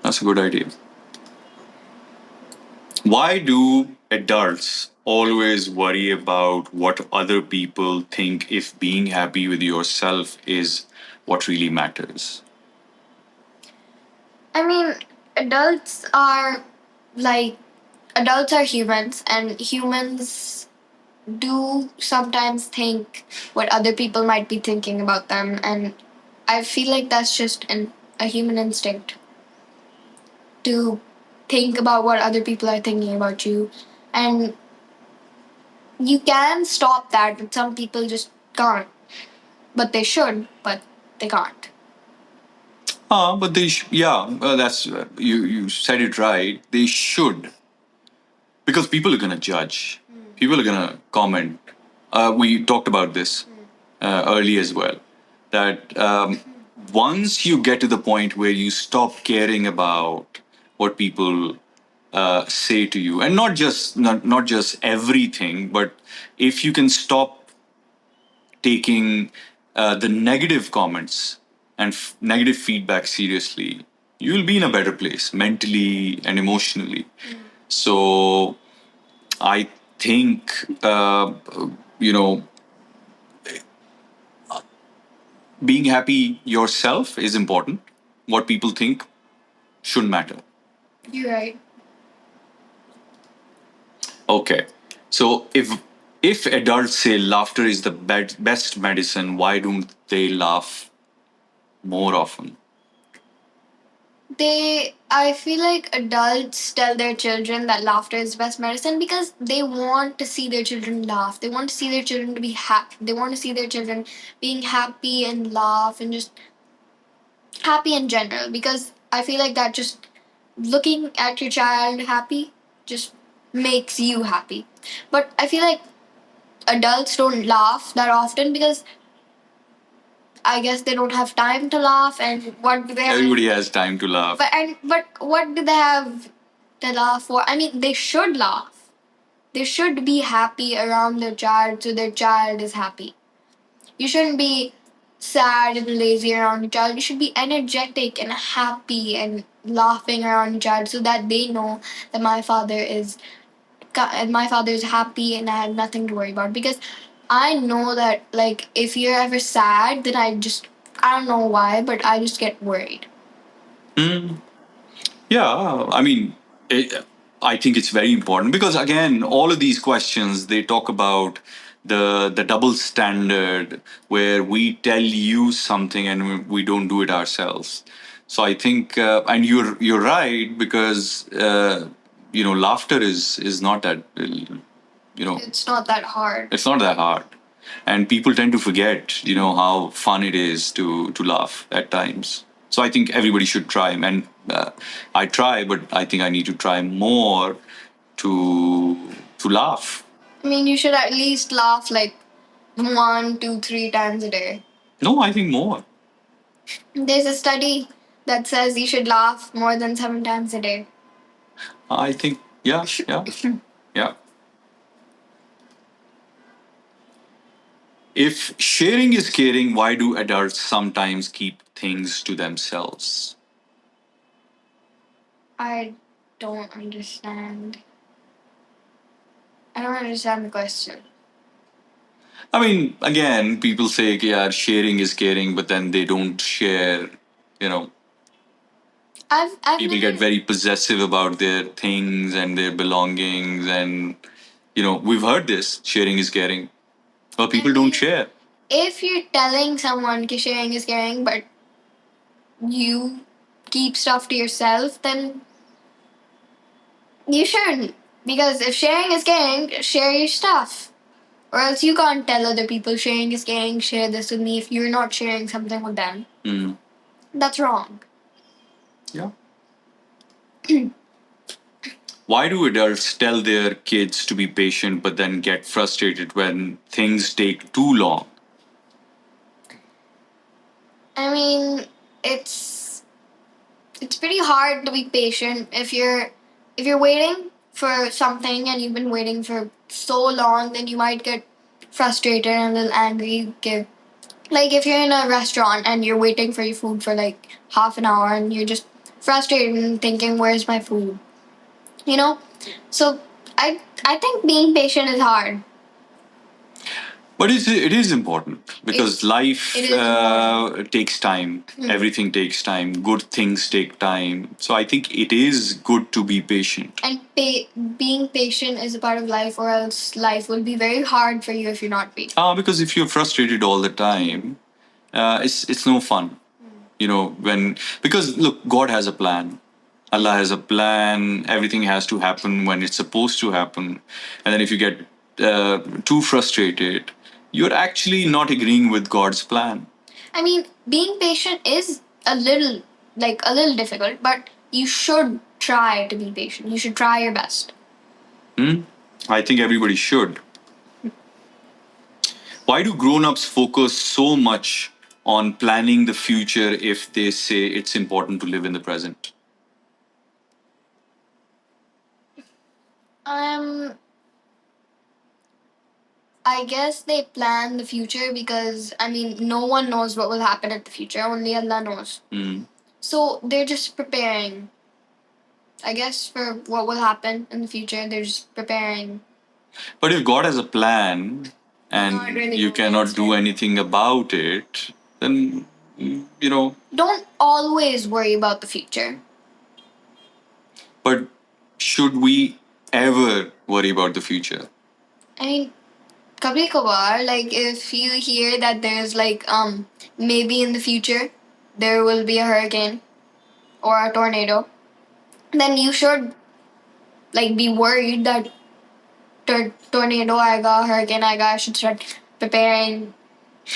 That's a good idea. Why do adults always worry about what other people think if being happy with yourself is what really matters? I mean, adults are like adults are humans, and humans do sometimes think what other people might be thinking about them, and I feel like that's just a human instinct to think about what other people are thinking about you, and you can stop that, but some people just can't. But they should, but they can't. But that's you said it right. They should, because people are going to judge. People are going to comment. We talked about this early as well. That once you get to the point where you stop caring about what people say to you, and not just everything, but if you can stop taking the negative comments and negative feedback seriously, you will be in a better place mentally and emotionally. So I think you know being happy yourself is important. What people think shouldn't matter. You're right. Okay. So if adults say laughter is the best medicine, why don't they laugh more often? I feel like adults tell their children that laughter is best medicine because they want to see their children laugh. They want to see their children to be happy. They want to see their children being happy and laugh and just happy in general, because I feel like that just looking at your child happy just makes you happy. But I feel like adults don't laugh that often because I guess they don't have time to laugh, and what do they have? Everybody has time to laugh. But what do they have to laugh for? I mean, they should laugh. They should be happy around their child so their child is happy. You shouldn't be sad and lazy around your child. You should be energetic and happy and laughing around your child so that they know that my father is happy and I have nothing to worry about. Because I know that, like, if you're ever sad, then I don't know why, but I just get worried. Hmm. Yeah, I mean, I think it's very important because again, all of these questions they talk about the double standard where we tell you something and we don't do it ourselves. So I think, and you're right because laughter is not that It's not that hard. it's not that hard, and people tend to forget how fun it is to laugh at times. So I think everybody should try, and I try, but I think I need to try more to laugh. I mean, you should at least laugh like 1, 2, 3 times a day. No, I think more. There's a study that says you should laugh more than 7 times a day. I think, yeah, yeah, yeah. If sharing is caring, why do adults sometimes keep things to themselves? I don't understand. I don't understand the question. I mean, again, people say, yeah, sharing is caring, but then they don't share. You know, I've people never. get very possessive about their things and their belongings. And, we've heard this sharing is caring. Well, I people don't mean, share. if you're telling someone that sharing is caring, but you keep stuff to yourself, then you shouldn't. Because if sharing is caring, share your stuff. Or else you can't tell other people sharing is caring, share this with me if you're not sharing something with them. Mm. That's wrong. Yeah. Why do adults tell their kids to be patient but then get frustrated when things take too long? I mean, it's it's pretty hard to be patient if you're waiting for something and you've been waiting for so long, then you might get frustrated and a little angry. Like if you're in a restaurant and you're waiting for your food for like half an hour and you're just frustrated and thinking, "Where's my food?" You know. So I think being patient is hard. But it is important because life it is important. takes time. Everything takes time. Good things take time. So I think it is good to be patient. And being patient is a part of life, or else life will be very hard for you if you're not patient. Because if you're frustrated all the time, it's no fun. When because look, God has a plan. Allah has a plan. Everything has to happen when it's supposed to happen. And then if you get too frustrated, you're actually not agreeing with God's plan. I mean, being patient is a little difficult, but you should try to be patient. You should try your best. Hmm? I think everybody should. Why do grown-ups focus so much on planning the future if they say it's important to live in the present? Um, I guess they plan the future because I mean, no one knows what will happen in the future. Only Allah knows. Mm. So they're just preparing. I guess for what will happen in the future, they're just preparing. But if God has a plan and Not really you know the cannot do answer. anything about it, then, Don't always worry about the future. but should we ever worry about the future? I mean, kabhi kabar, like if you hear that there's maybe in the future there will be a hurricane or a tornado, then you should be worried that tornado aega, hurricane aega. I should start preparing.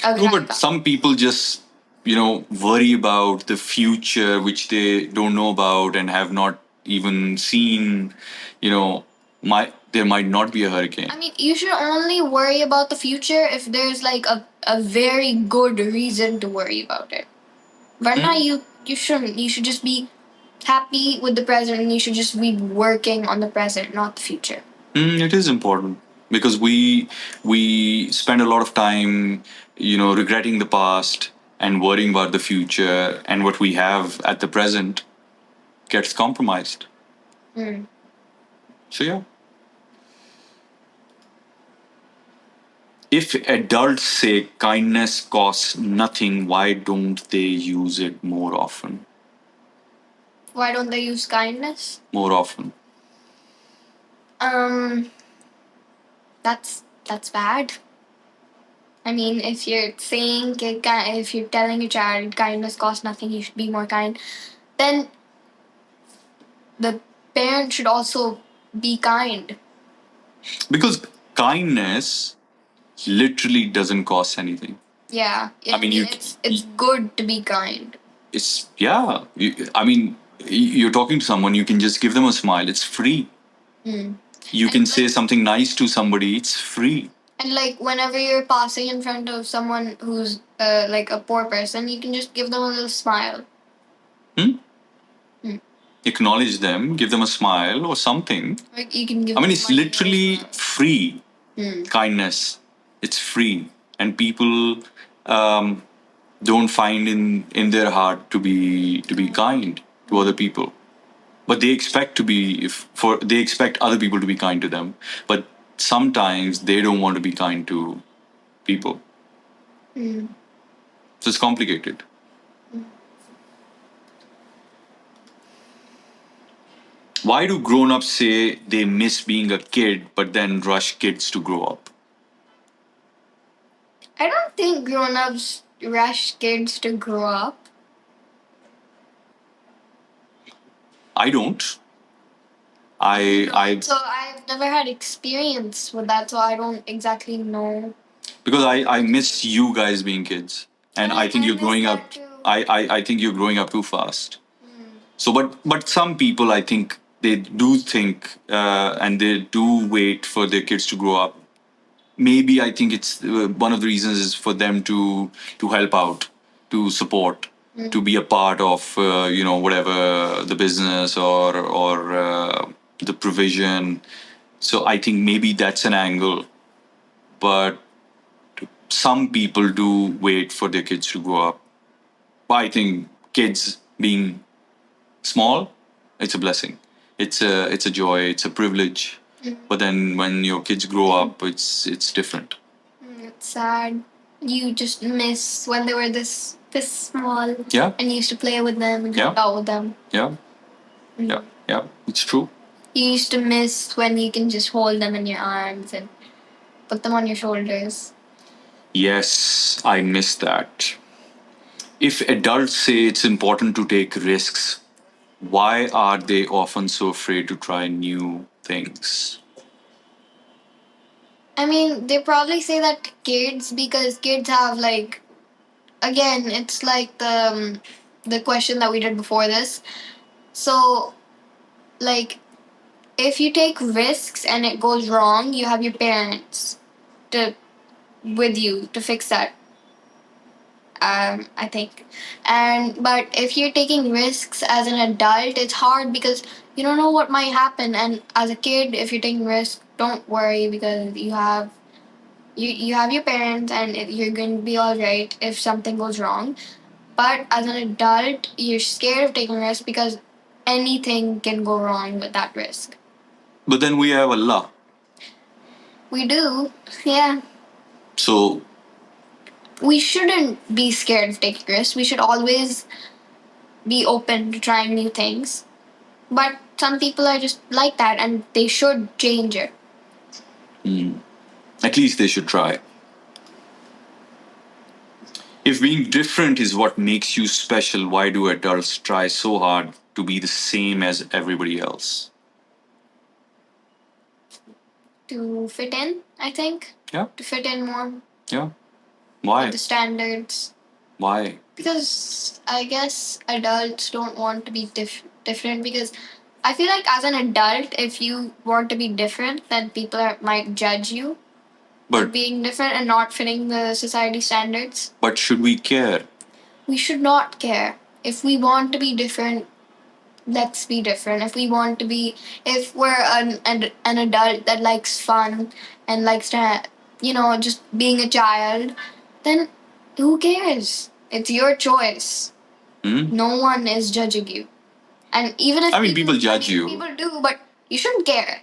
No, but some people just, worry about the future, which they don't know about and have not even seen. There might not be a hurricane. I mean, you should only worry about the future if there's a very good reason to worry about it. But now you shouldn't. You should just be happy with the present and you should just be working on the present, not the future. It is important because we spend a lot of time, regretting the past and worrying about the future, and what we have at the present gets compromised. Mm. So yeah. If adults say kindness costs nothing, why don't they use it more often? Why don't they use kindness? More often. Um, that's bad. I mean, if you're saying if you're telling your child kindness costs nothing, you should be more kind, then the parent should also be kind. Because kindness literally doesn't cost anything. Yeah, I mean, it's good to be kind. It's yeah. You're talking to someone. You can just give them a smile. It's free. Mm. You can say something nice to somebody. It's free. And like whenever you're passing in front of someone who's like a poor person, you can just give them a little smile. Hmm? Hmm. Acknowledge them, give them a smile or something. Like you can give I mean, them it's money as literally well. free kindness. It's free, and people don't find in their heart to be kind to other people. But they expect to be if for they expect other people to be kind to them. But sometimes they don't want to be kind to people. So it's complicated. Why do grown-ups say they miss being a kid but then rush kids to grow up? I don't think grown-ups rush kids to grow up. I don't. I So I've never had experience with that, so I don't exactly know. because I miss you guys being kids, and I think I you're miss growing that up. too. I think you're growing up too fast. So, but some people, I think they do think and they do wait for their kids to grow up. Maybe I think it's one of the reasons is for them to help out, to support, to be a part of whatever the business or the provision. So I think maybe that's an angle, but some people do wait for their kids to grow up. But I think kids being small, it's a blessing. It's a joy. It's a privilege. But then when your kids grow up, it's different. It's sad. You just miss when they were this small. Yeah. And you used to play with them and Yeah. hang out with them. Yeah. Yeah. Yeah. It's true. You used to miss when you can just hold them in your arms and put them on your shoulders. Yes, I miss that. If adults say it's important to take risks, why are they often so afraid to try new things? I mean, they probably say that to kids because kids have like, again, it's like the question that we did before this. So, like, if you take risks and it goes wrong, you have your parents to with you to fix that. I think, and but if you're taking risks as an adult, it's hard because you don't know what might happen. And as a kid, if you're taking risks, don't worry because you have your parents and you're going to be all right if something goes wrong. But as an adult, you're scared of taking risks because anything can go wrong with that risk. But then we have Allah. We do, yeah. So We shouldn't be scared of taking risks. We should always be open to trying new things. But some people are just like that and they should change it. at least they should try. If being different is what makes you special, why do adults try so hard to be the same as everybody else? To fit in, I think. Yeah. To fit in more Yeah. Why? with the standards. Why? Because I guess adults don't want to be different because I feel like as an adult, if you want to be different, then people might judge you for But being different and not fitting the society standards. but should we care? We should not care. If we want to be different, let's be different. If we want to be, if we're an adult that likes fun and likes to, just being a child, then who cares? It's your choice. No one is judging you. And even if I mean, people judge you. people do, but you shouldn't care.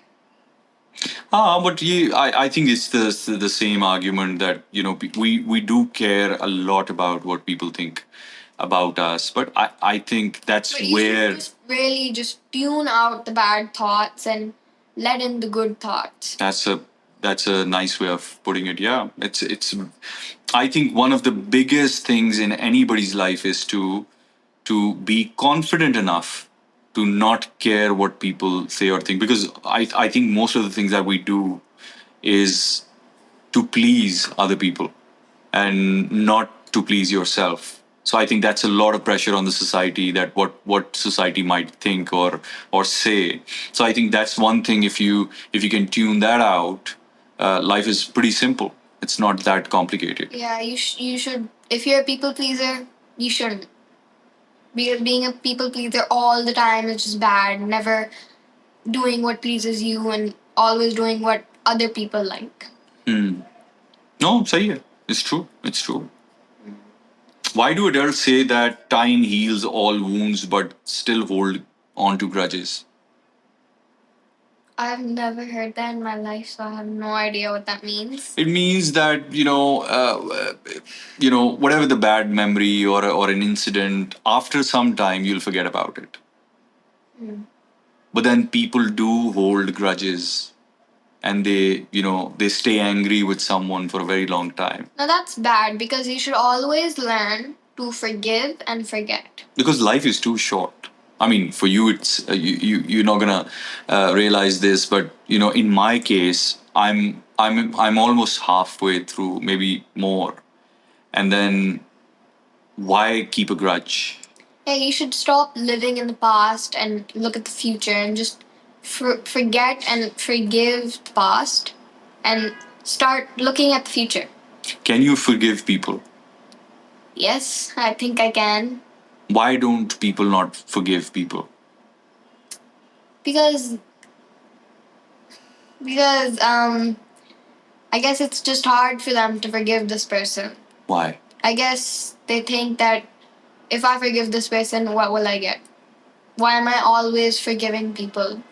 But I think it's the same argument that we do care a lot about what people think about us, but I think that's But you where should just really just tune out the bad thoughts and let in the good thoughts. that's a nice way of putting it. Yeah, it's. I think one of the biggest things in anybody's life is to be confident enough to not care what people say or think, because I think most of the things that we do is to please other people and not to please yourself. So I think that's a lot of pressure on the society, that what society might think or say. So I think that's one thing. If you can tune that out, life is pretty simple. It's not that complicated. Yeah, you should. If you're a people pleaser, you shouldn't. Because being a people pleaser all the time is just bad. Never doing what pleases you and always doing what other people like. Hmm. No, say it. It's true. It's true. Why do adults say that time heals all wounds but still hold on to grudges? I've never heard that in my life, so I have no idea what that means. It means that whatever the bad memory or an incident, after some time you'll forget about it. Hmm. But then people do hold grudges, and they stay angry with someone for a very long time. Now that's bad because you should always learn to forgive and forget. Because life is too short. I mean, for you, it's you're not gonna realize this, but in my case, I'm almost halfway through, maybe more, and then why keep a grudge? Yeah, you should stop living in the past and look at the future and just forget and forgive the past and start looking at the future. Can you forgive people? Yes, I think I can. Why don't people not forgive people? Because because I guess it's just hard for them to forgive this person. Why? I guess they think that if I forgive this person, what will I get? Why am I always forgiving people?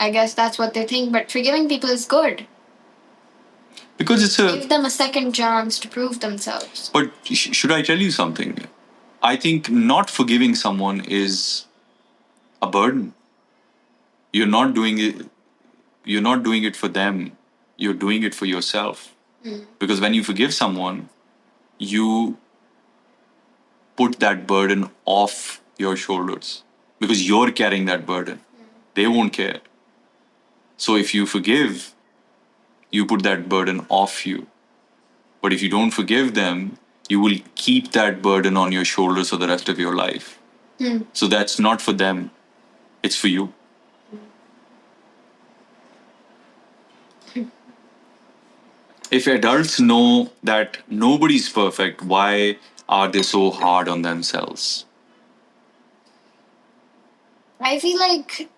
I guess that's what they think, but forgiving people is good. Because it's a. Give them a second chance to prove themselves. But should I tell you something? I think not forgiving someone is a burden. You're not doing it. You're not doing it for them. You're doing it for yourself. Because when you forgive someone, you put that burden off your shoulders because you're carrying that burden. They won't care. So if you forgive, you put that burden off you. But if you don't forgive them, you will keep that burden on your shoulders for the rest of your life. So that's not for them, it's for you. If adults know that nobody's perfect, why are they so hard on themselves? I feel like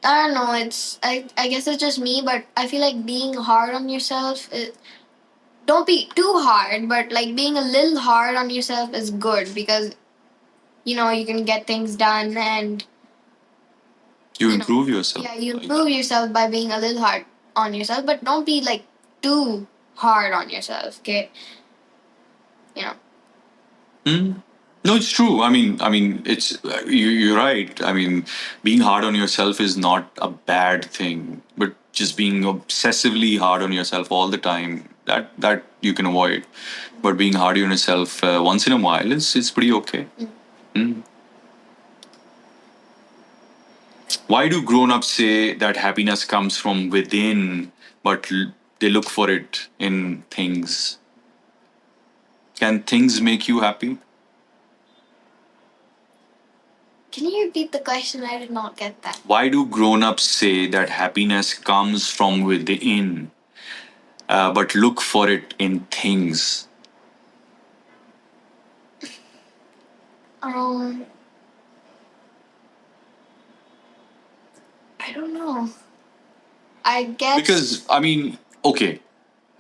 I don't know. I guess it's just me, but I feel like being hard on yourself. Don't be too hard, but like being a little hard on yourself is good because you can get things done and You improve yourself. yeah, you improve yourself by being a little hard on yourself, but don't be like too hard on yourself. Okay, you know. Hmm? No, it's true. I mean, it's you're right. I mean, being hard on yourself is not a bad thing, but just being obsessively hard on yourself all the time, that you can avoid. But being hard on yourself once in a while is pretty okay. Hmm. Why do grown-ups say that happiness comes from within, but they look for it in things? Can things make you happy? Can you repeat the question? I did not get that. Why do grown-ups say that happiness comes from within, but look for it in things? Um, I don't know. I guess Because I mean, okay,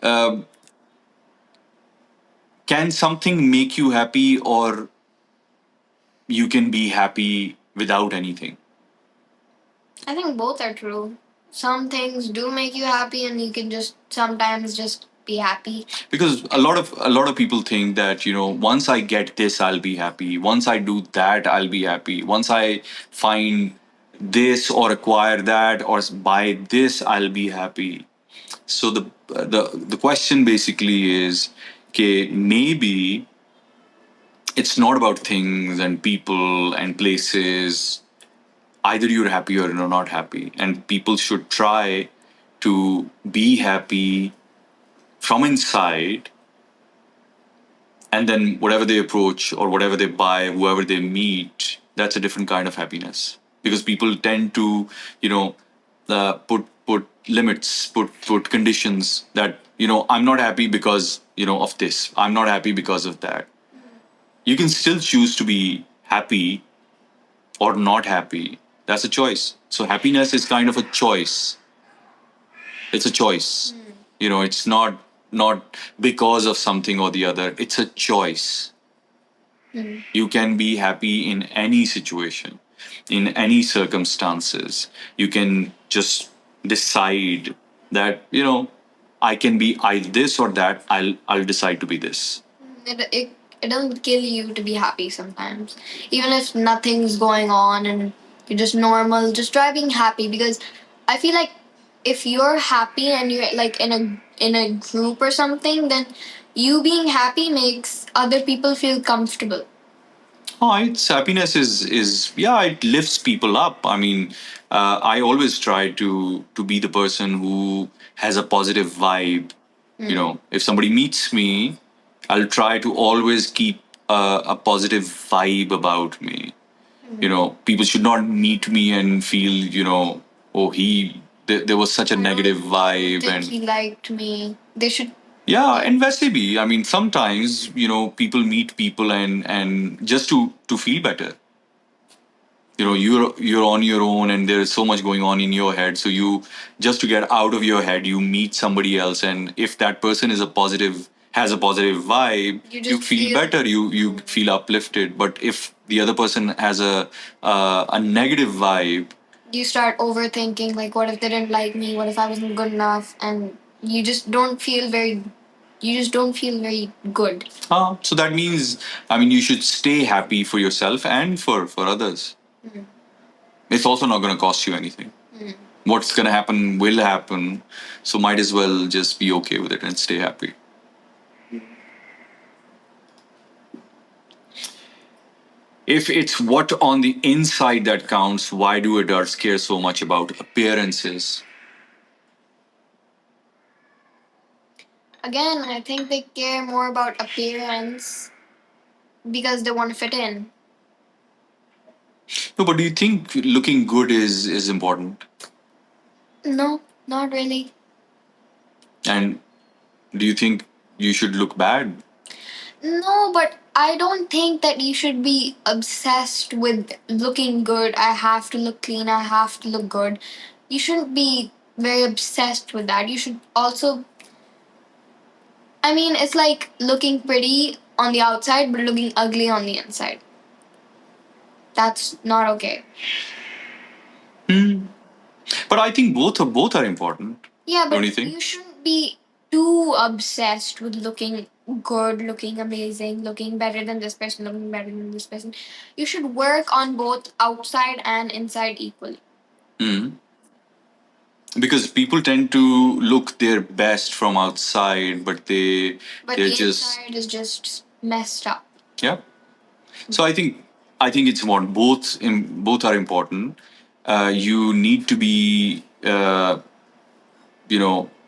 um, can something make you happy, or you can be happy without anything? I think both are true. Some things do make you happy, and you can just sometimes just be happy. Because a lot of people think that once I get this I'll be happy, once I do that I'll be happy, once I find this or acquire that or buy this I'll be happy. So the question basically is, okay, maybe it's not about things and people and places. Either you're happy or you're not happy, and people should try to be happy from inside, and then whatever they approach or whatever they buy, whoever they meet, that's a different kind of happiness. Because people tend to put limits, put conditions that, I'm not happy because, of this. I'm not happy because of that. You can still choose to be happy or not happy. That's a choice. So happiness is kind of a choice. It's a choice. It's not because of something or the other. It's a choice. You can be happy in any situation, in any circumstances. You can just decide that, I can be either this or that. I'll decide to be this. It doesn't kill you to be happy sometimes. Even if nothing's going on and you're just normal, just try being happy, because I feel like if you're happy and you're like in a group or something, then you being happy makes other people feel comfortable. Oh, it's happiness is yeah, it lifts people up. I mean, I always try to be the person who has a positive vibe. If somebody meets me, I'll try to always keep a positive vibe about me. People should not meet me and feel, oh, there was such a negative vibe, Think and he liked me. They should. yeah, and वैसे भी, I mean, sometimes, people meet people and just to feel better. You're on your own and there's so much going on in your head. So you, just to get out of your head, you meet somebody else, and if that person has a positive vibe, you feel better. You feel uplifted. But if the other person has a negative vibe, you start overthinking, like, what if they didn't like me, what if I wasn't good enough, and you just don't feel very good. so that means, I mean, you should stay happy for yourself and for others. It's also not going to cost you anything. What's going to happen will happen. So might as well just be okay with it and stay happy. If it's what on the inside that counts, why do adults care so much about appearances? Again, I think they care more about appearance because they want to fit in. No, but do you think looking good is important? No, not really. And do you think you should look bad? No, but I don't think that you should be obsessed with looking good. I have to look clean, I have to look good. You shouldn't be very obsessed with that. You should also, I mean, it's like looking pretty on the outside but looking ugly on the inside. That's not okay. Hmm. But I think both are important. Yeah, but don't you think? you shouldn't be too obsessed with looking good, looking amazing, looking better than this person, looking better than this person. You should work on both outside and inside equally. Hmm. Because people tend to look their best from outside, but But they're the just inside is just messed up. yeah. So I think it's important. Both are important. You need to be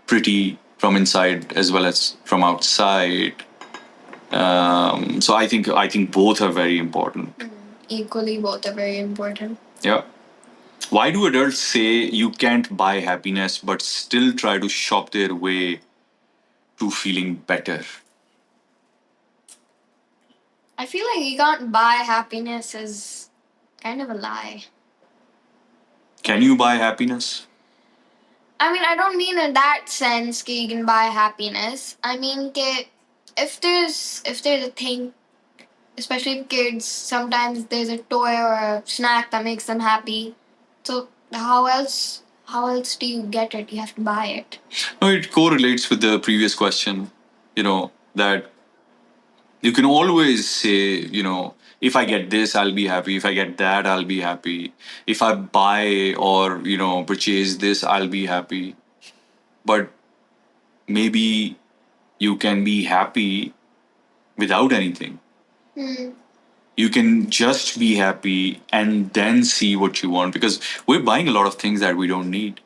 pretty from inside as well as from outside. So I think both are very important. Equally, both are very important. Yeah. Why do adults say you can't buy happiness but still try to shop their way to feeling better? I feel like you can't buy happiness is kind of a lie. Can you buy happiness? I mean, I don't mean in that sense that you can buy happiness. I mean, that if there's a thing, especially with kids, sometimes there's a toy or a snack that makes them happy. So how else do you get it? You have to buy it. No, it correlates with the previous question. That you can always say, if I get this, I'll be happy. If I get that, I'll be happy. If I buy or, purchase this, I'll be happy. But maybe you can be happy without anything. Hmm. You can just be happy and then see what you want, because we're buying a lot of things that we don't need.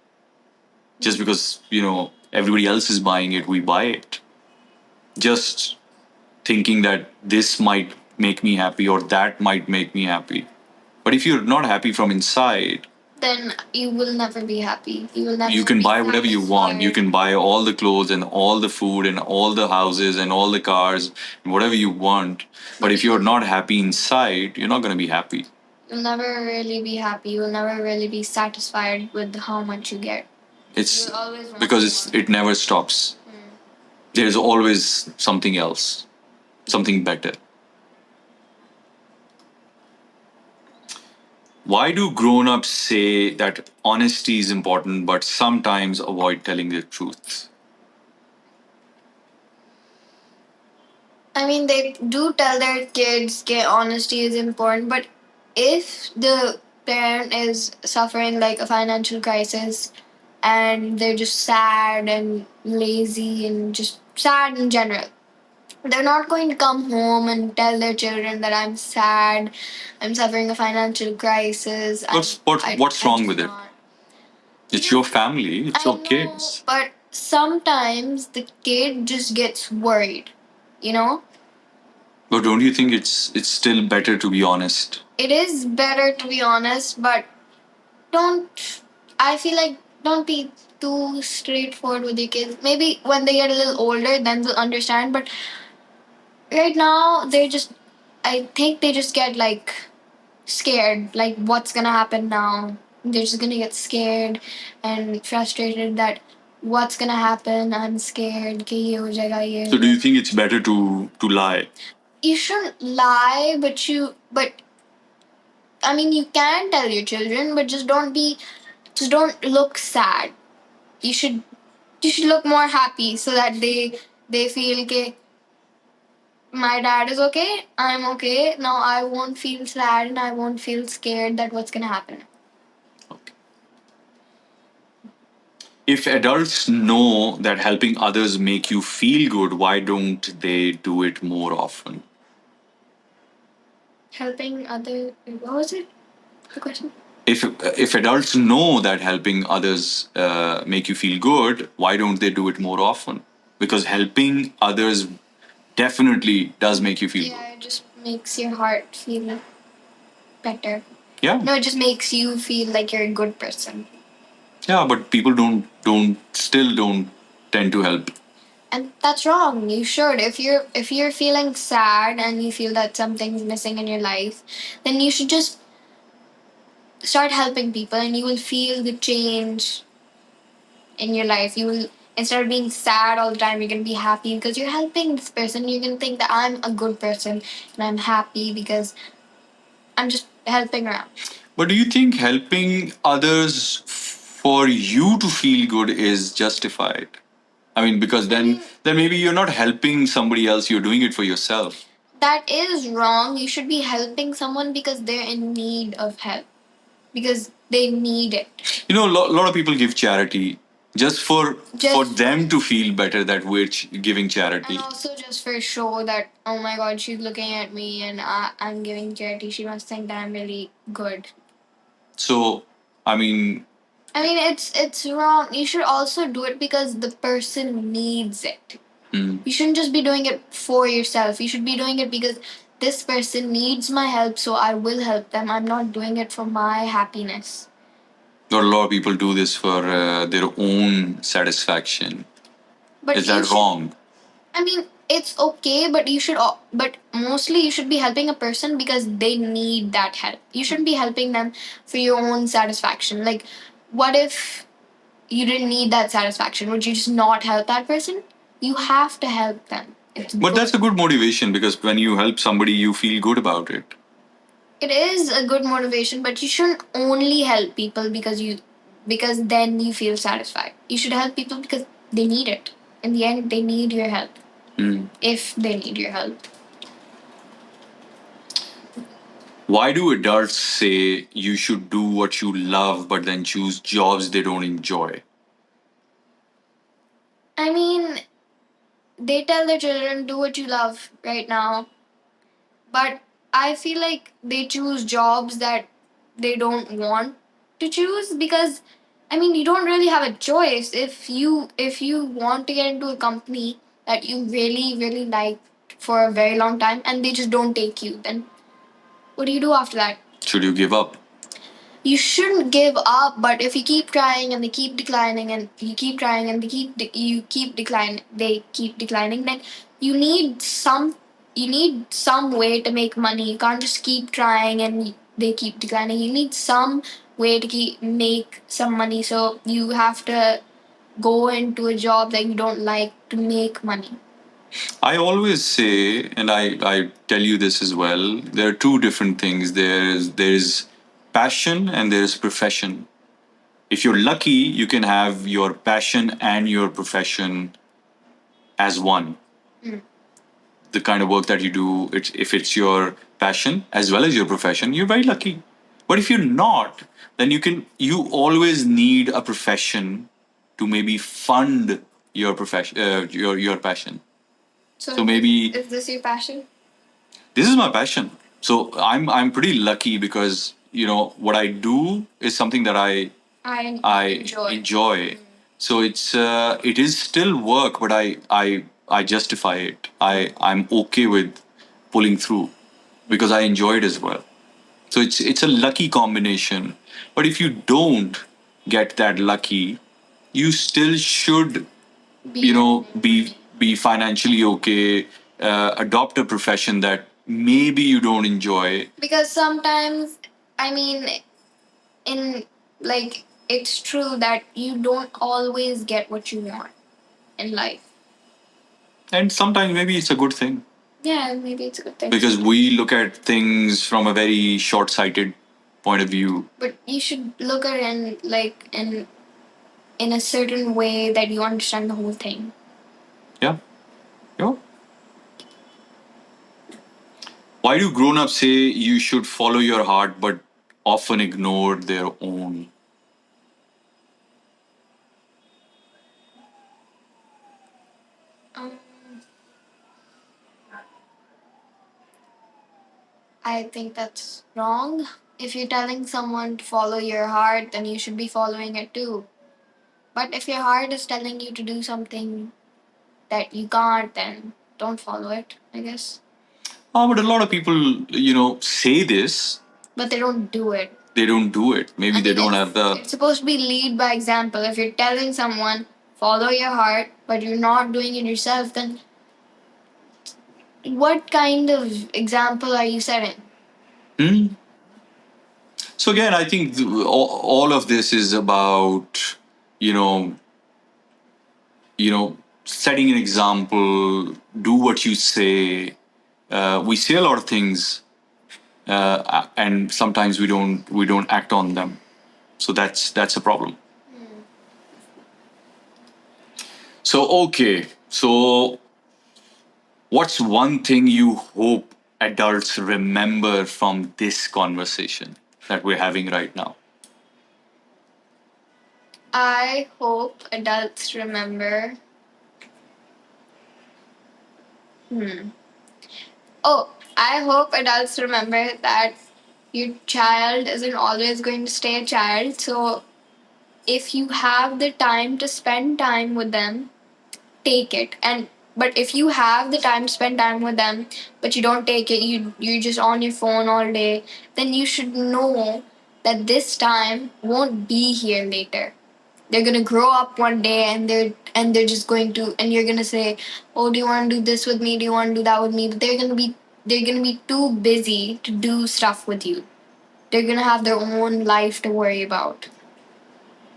Just because, everybody else is buying it, we buy it. Just thinking that this might make me happy or that might make me happy. But if you're not happy from inside, then you will never be happy. You will never You can be buy whatever you want. You satisfied. can buy all the clothes and all the food and all the houses and all the cars, whatever you want. But if you're not happy inside, you're not going to be happy. You'll never really be happy. You'll never really be satisfied with how much you get. It's You'll always want because more. it never stops. There's always something else, something better. Why do grown ups say that honesty is important but sometimes avoid telling the truth? I mean, they do tell their kids that honesty is important, but if the parent is suffering like a financial crisis and they're just sad and lazy and just sad in general, they're not going to come home and tell their children that I'm sad, I'm suffering a financial crisis. What's wrong with it? Not. It's your family, it's I your know, kids. but sometimes the kid just gets worried, you know? But don't you think it's still better to be honest? It is better to be honest, but don't. I feel like don't be too straightforward with your kids. Maybe when they get a little older, then they'll understand. But right now, they're just. I think they just get like scared. Like, what's gonna happen now? They're just gonna get scared and frustrated that what's gonna happen. I'm scared. कि ये हो जाएगा, ये हो So do you जाएगा. think it's better to lie? You shouldn't lie, but I mean, you can tell your children, but just don't look sad. You should, you should look more happy so that they feel okay. My dad is okay. I'm okay. Now I won't feel sad and I won't feel scared that what's gonna happen. Okay. If adults know that helping others make you feel good, why don't they do it more often? Helping other. What was it? The question. If adults know that helping others make you feel good, why don't they do it more often? Because helping others definitely does make you feel good. Yeah, it just makes your heart feel better. Yeah. No, it just makes you feel like you're a good person. Yeah, but people don't tend to help. And that's wrong. You should. If you're feeling sad and you feel that something's missing in your life, then you should just start helping people and you will feel the change in your life. You will, instead of being sad all the time, you're gonna be happy because you're helping this person. You're gonna think that I'm a good person and I'm happy because I'm just helping around. But do you think helping others for you to feel good is justified? I mean, because then maybe you're not helping somebody else, you're doing it for yourself. That is wrong. You should be helping someone because they're in need of help. Because they need it. You know, a lot of people give charity just for them to feel better that we're giving charity. And also just for show that, oh my god, she's looking at me and I'm giving charity. She must think that I'm really good. So, I mean, it's wrong. You should also do it because the person needs it. You shouldn't just be doing it for yourself. You should be doing it because this person needs my help, so I will help them. I'm not doing it for my happiness. not a lot of people do this for their own satisfaction. But is that wrong? I mean, it's okay, but but mostly you should be helping a person because they need that help. You shouldn't be helping them for your own satisfaction. Like, what if you didn't need that satisfaction? Would you just not help that person? You have to help them. But that's a good motivation because when you help somebody, you feel good about it. It is a good motivation, but you shouldn't only help people because then you feel satisfied. You should help people because they need it. In the end, they need your help. If they need your help. Why do adults say you should do what you love but then choose jobs they don't enjoy? I mean, they tell their children do what you love right now, but I feel like they choose jobs that they don't want to choose because I mean you don't really have a choice. If you want to get into a company that you really like for a very long time and they just don't take you, then what do you do after that? Should you give up? you shouldn't give up. But if you keep trying and they keep declining, and you keep trying and you keep declining, they keep declining, then you need some you need some way to make money. You can't just keep trying and they keep declining. You need some way to make some money. So you have to go into a job that you don't like to make money. I always say, and I tell you this as well, there are two different things. There's passion and there's profession. If you're lucky, you can have your passion and your profession as one. The kind of work that you do, if it's your passion as well as your profession, you're very lucky. But if you're not, then you always need a profession to maybe fund your profession, your passion. So maybe is this your passion? this is my passion. So I'm pretty lucky because what I do is something that I enjoy. So it is still work, but I justify it. I'm okay with pulling through because I enjoy it as well. So it's a lucky combination. But if you don't get that lucky, you still should be financially okay, adopt a profession that maybe you don't enjoy. Because sometimes, I mean, in like, it's true that you don't always get what you want in life. And sometimes maybe it's a good thing. Yeah, maybe it's a good thing. Because we look at things from a very short sighted point of view. But you should look at it in a certain way that you understand the whole thing. Yeah. Yeah. Why do grown ups say you should follow your heart but often ignore their own? Um, I think that's wrong. If you're telling someone to follow your heart, then you should be following it too. But if your heart is telling you to do something that you can't, then don't follow it, I guess. But a lot of people, say this. But they don't do it. They don't do it. Maybe they don't have the. It's supposed to be lead by example. If you're telling someone, follow your heart, but you're not doing it yourself, then what kind of example are you setting? Hmm? So again, I think all of this is about, you know, setting an example, do what you say. We say a lot of things, and sometimes we don't act on them. So that's a problem. So okay, so what's one thing you hope adults remember from this conversation that we're having right now? I hope adults remember. Hmm. Oh, I hope adults remember that your child isn't always going to stay a child. So if you have the time to spend time with them, take it. And but if you have the time to spend time with them, but you don't take it, you're just on your phone all day, then you should know that this time won't be here later. They're gonna grow up one day and they're just going to, and you're gonna say, oh, do you want to do this with me, do you want to do that with me, but they're gonna be too busy to do stuff with you. They're gonna have their own life to worry about.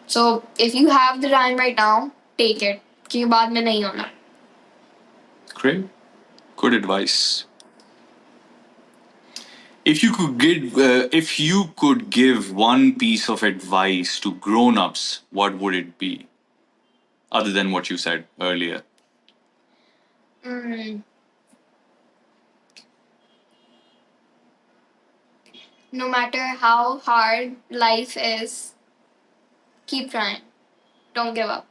So if you have the time right now, take it, क्योंकि बाद में नहीं होना. Great, good advice. If you could give one piece of advice to grown-ups, what would it be? Other than what you said earlier. Mm. No matter how hard life is, keep trying. Don't give up.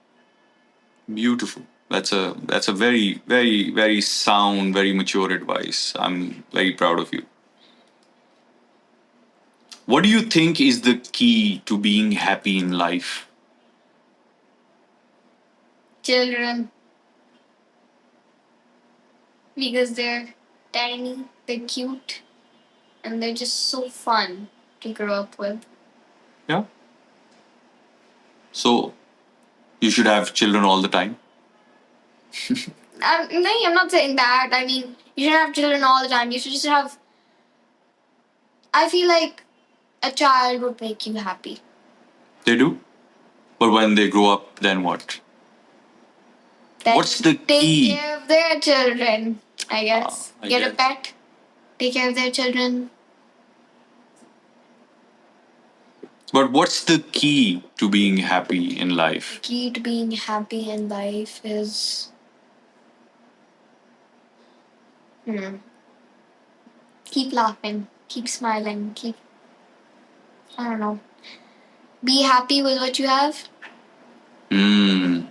Beautiful. That's a very, very, very sound, very mature advice. I'm very proud of you. What do you think is the key to being happy in life? Children, because they're tiny, they're cute, and they're just so fun to grow up with. Yeah. So you should have children all the time. No, I'm not saying that. I mean, you shouldn't have children all the time. You should just have. I feel like a child would make you happy. They do. But when they grow up, then what? Then What's the take key? care of their children, I guess. I Get a guess. pet, take care of their children. But what's the key to being happy in The life? key to being happy in life is keep laughing, keep smiling, keep, I don't know, be happy with what you have. Hmm,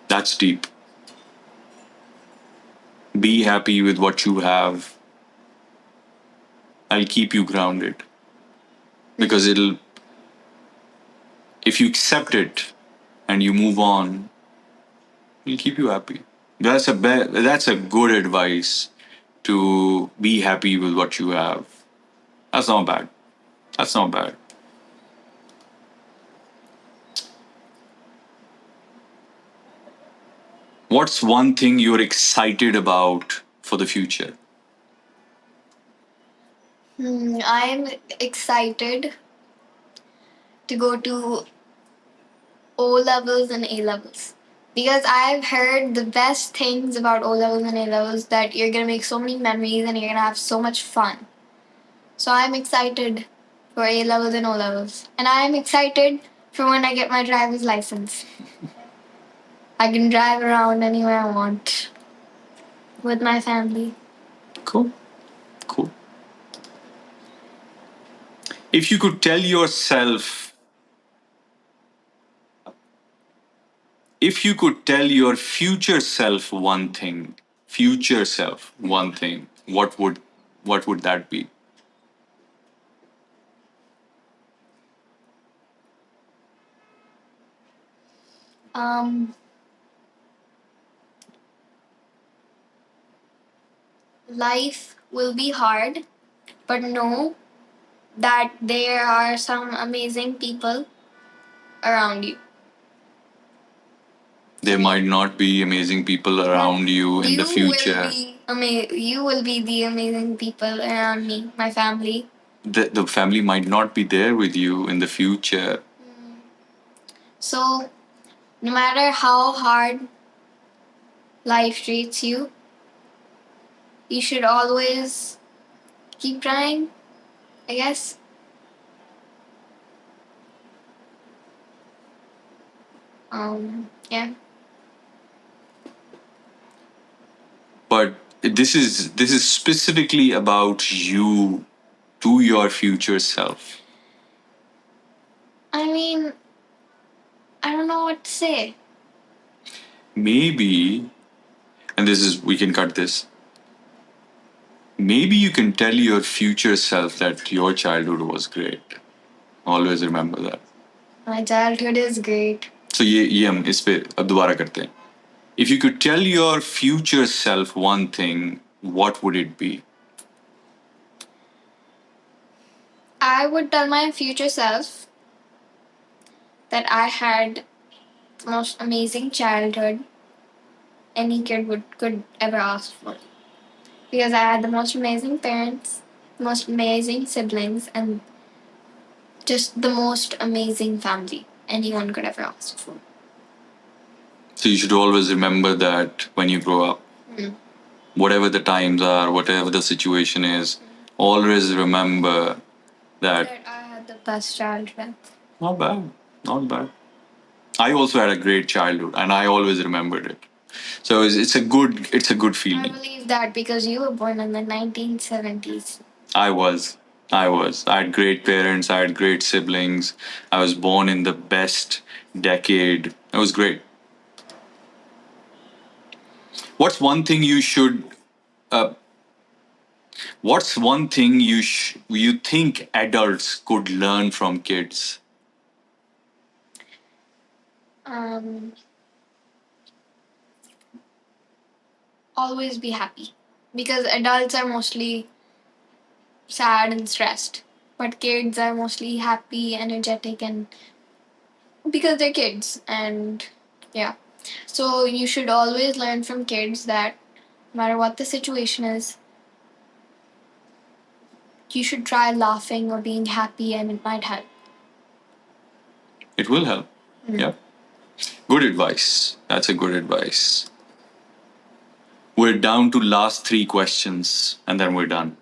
that's deep. Be happy with what you have. I'll keep you grounded because it'll, if you accept it and you move on, it'll keep you happy. That's a good advice to be happy with what you have. That's not bad. That's not bad. What's one thing you're excited about for the future? I'm excited to go to O levels and A levels because I've heard the best things about O levels and A levels that you're gonna make so many memories and you're gonna have so much fun. So I'm excited for A levels and O levels, and I'm excited for when I get my driver's license. I can drive around anywhere I want with my family. Cool. Cool. If you could tell yourself, if you could tell your future self one thing, what would that be? Um, Life will be hard, but know that there are some amazing people around you. There might not be amazing people around you in the future. You will be the amazing people around me, my family. The family might not be there with you in the future. So no matter how hard life treats you, you should always keep trying, I guess. Yeah. But this is specifically about you to your future self. I mean, I don't know what to say. Maybe, and this is, we can cut this. Maybe you can tell your future self that your childhood was great. Always remember that. My childhood is great. So ये हम इस पे अब दोबारा करते हैं. If you could tell your future self one thing, what would it be? I would tell my future self that I had the most amazing childhood any kid could ever ask for. Because I had the most amazing parents, the most amazing siblings, and just the most amazing family anyone could ever ask for. So you should always remember that when you grow up. Whatever the times are, whatever the situation is, always remember that. That I had the best childhood. Not bad. Not bad. I also had a great childhood, and I always remembered it. So it's a good I feeling. believe that because you were born in the 1970s. I was. I had great parents. I had great siblings. I was born in the best decade. It was great. What's one thing you should? Uh, what's one thing you think adults could learn from kids? Um, Always be happy because adults are mostly sad and stressed. But kids are mostly happy, energetic, and because they're kids. And yeah. So you should always learn from kids that no matter what the situation is, you should try laughing or being happy and it might help. It will help. Mm. Yeah. Good advice. That's a good advice. We're down to last three questions and then we're done.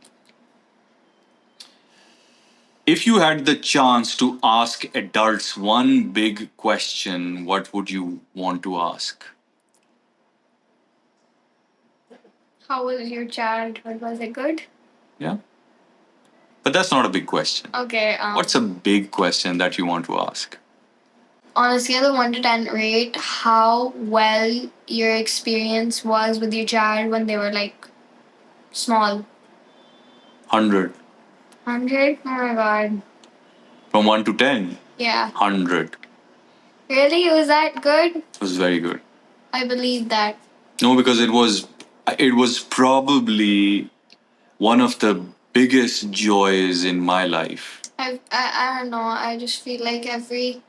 If you had the chance to ask adults one big question, what would you want to ask? How was your childhood? Was it good? Yeah. But that's not a big question. Okay. What's a big question that you want to ask? On a scale of 1 to 10, rate how well your experience was with your child when they were like small. 100. 100? Oh my god. From 1 to 10? Yeah. 100. Really? Was that good? It was very good. I believe that. No, because it was probably one of the biggest joys in my life. I don't know. I just feel like every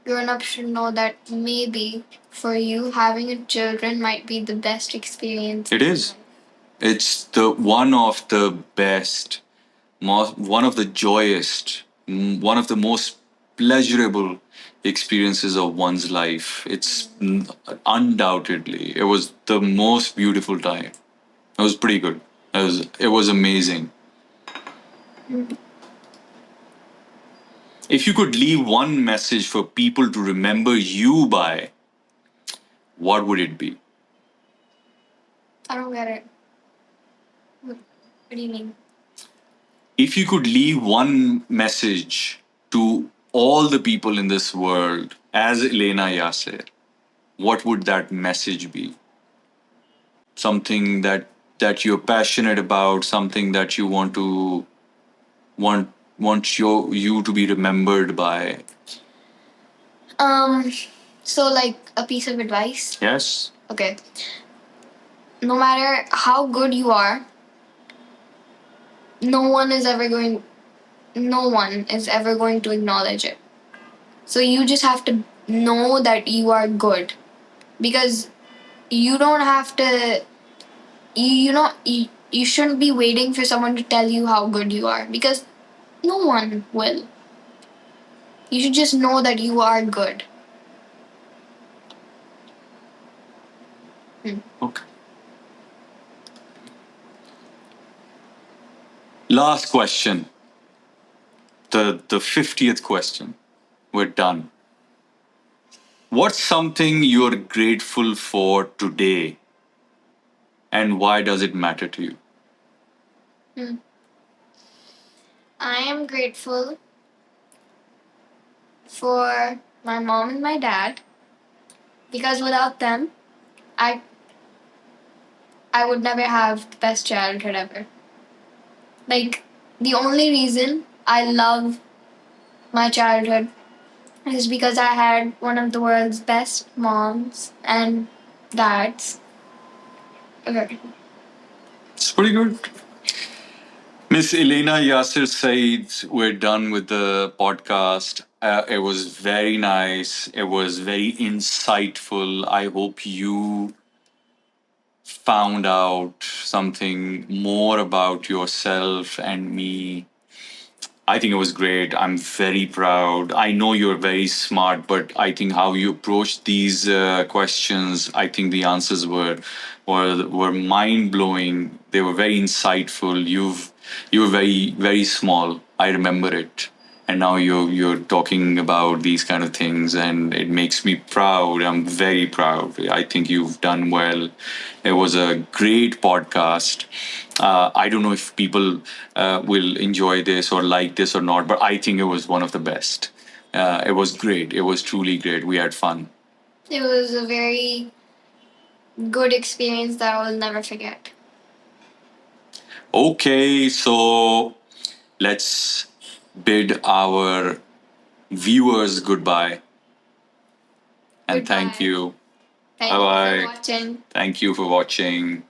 grown up should know that maybe for you, having a children might be the best experience. It is. It's the one of the best, one of the joyous, one of the most pleasurable experiences of one's life. It's undoubtedly, it was the most beautiful time. It was pretty good. It was amazing. If you could leave one message for people to remember you by, what would it be? I don't get it. What do you mean? If you could leave one message to all the people in this world as Elayna Yasir, what would that message be? Something that you're passionate about, something that you want you to be remembered by. Um, so like a piece of advice. Yes. Okay. No matter how good you are, no one is ever going no one is ever going to acknowledge it. So you just have to know that you are good because you don't have to you shouldn't be waiting for someone to tell you how good you are because no one will. You should just know that you are good. Okay. Last question. The 50th question. We're done. What's something you're grateful for today and why does it matter to you? Hmm. I am grateful for my mom and my dad because without them, I I would never have the best childhood ever. Like the only reason I love my childhood is because I had one of the world's best moms and dads. Okay. It's pretty good. Miss Elayna Yasir Saeed, we're done with the podcast. It was very nice. It was very insightful. I hope you found out something more about yourself and me. I think it was great. I'm very proud. I know you're very smart, but I think how you approached these questions, I think the answers were mind blowing. They were very insightful. You were very small. I remember it, and now you're talking about these kind of things, and it makes me proud. I'm very proud. I think you've done well. It was a great podcast. I don't know if people will enjoy this or like this or not, but I think it was one of the best. It was great. It was truly great. We had fun. It was a very good experience that I will never forget. Okay, so let's bid our viewers goodbye and thank Goodbye. you. Thank Bye you for bye. watching. Thank you for watching.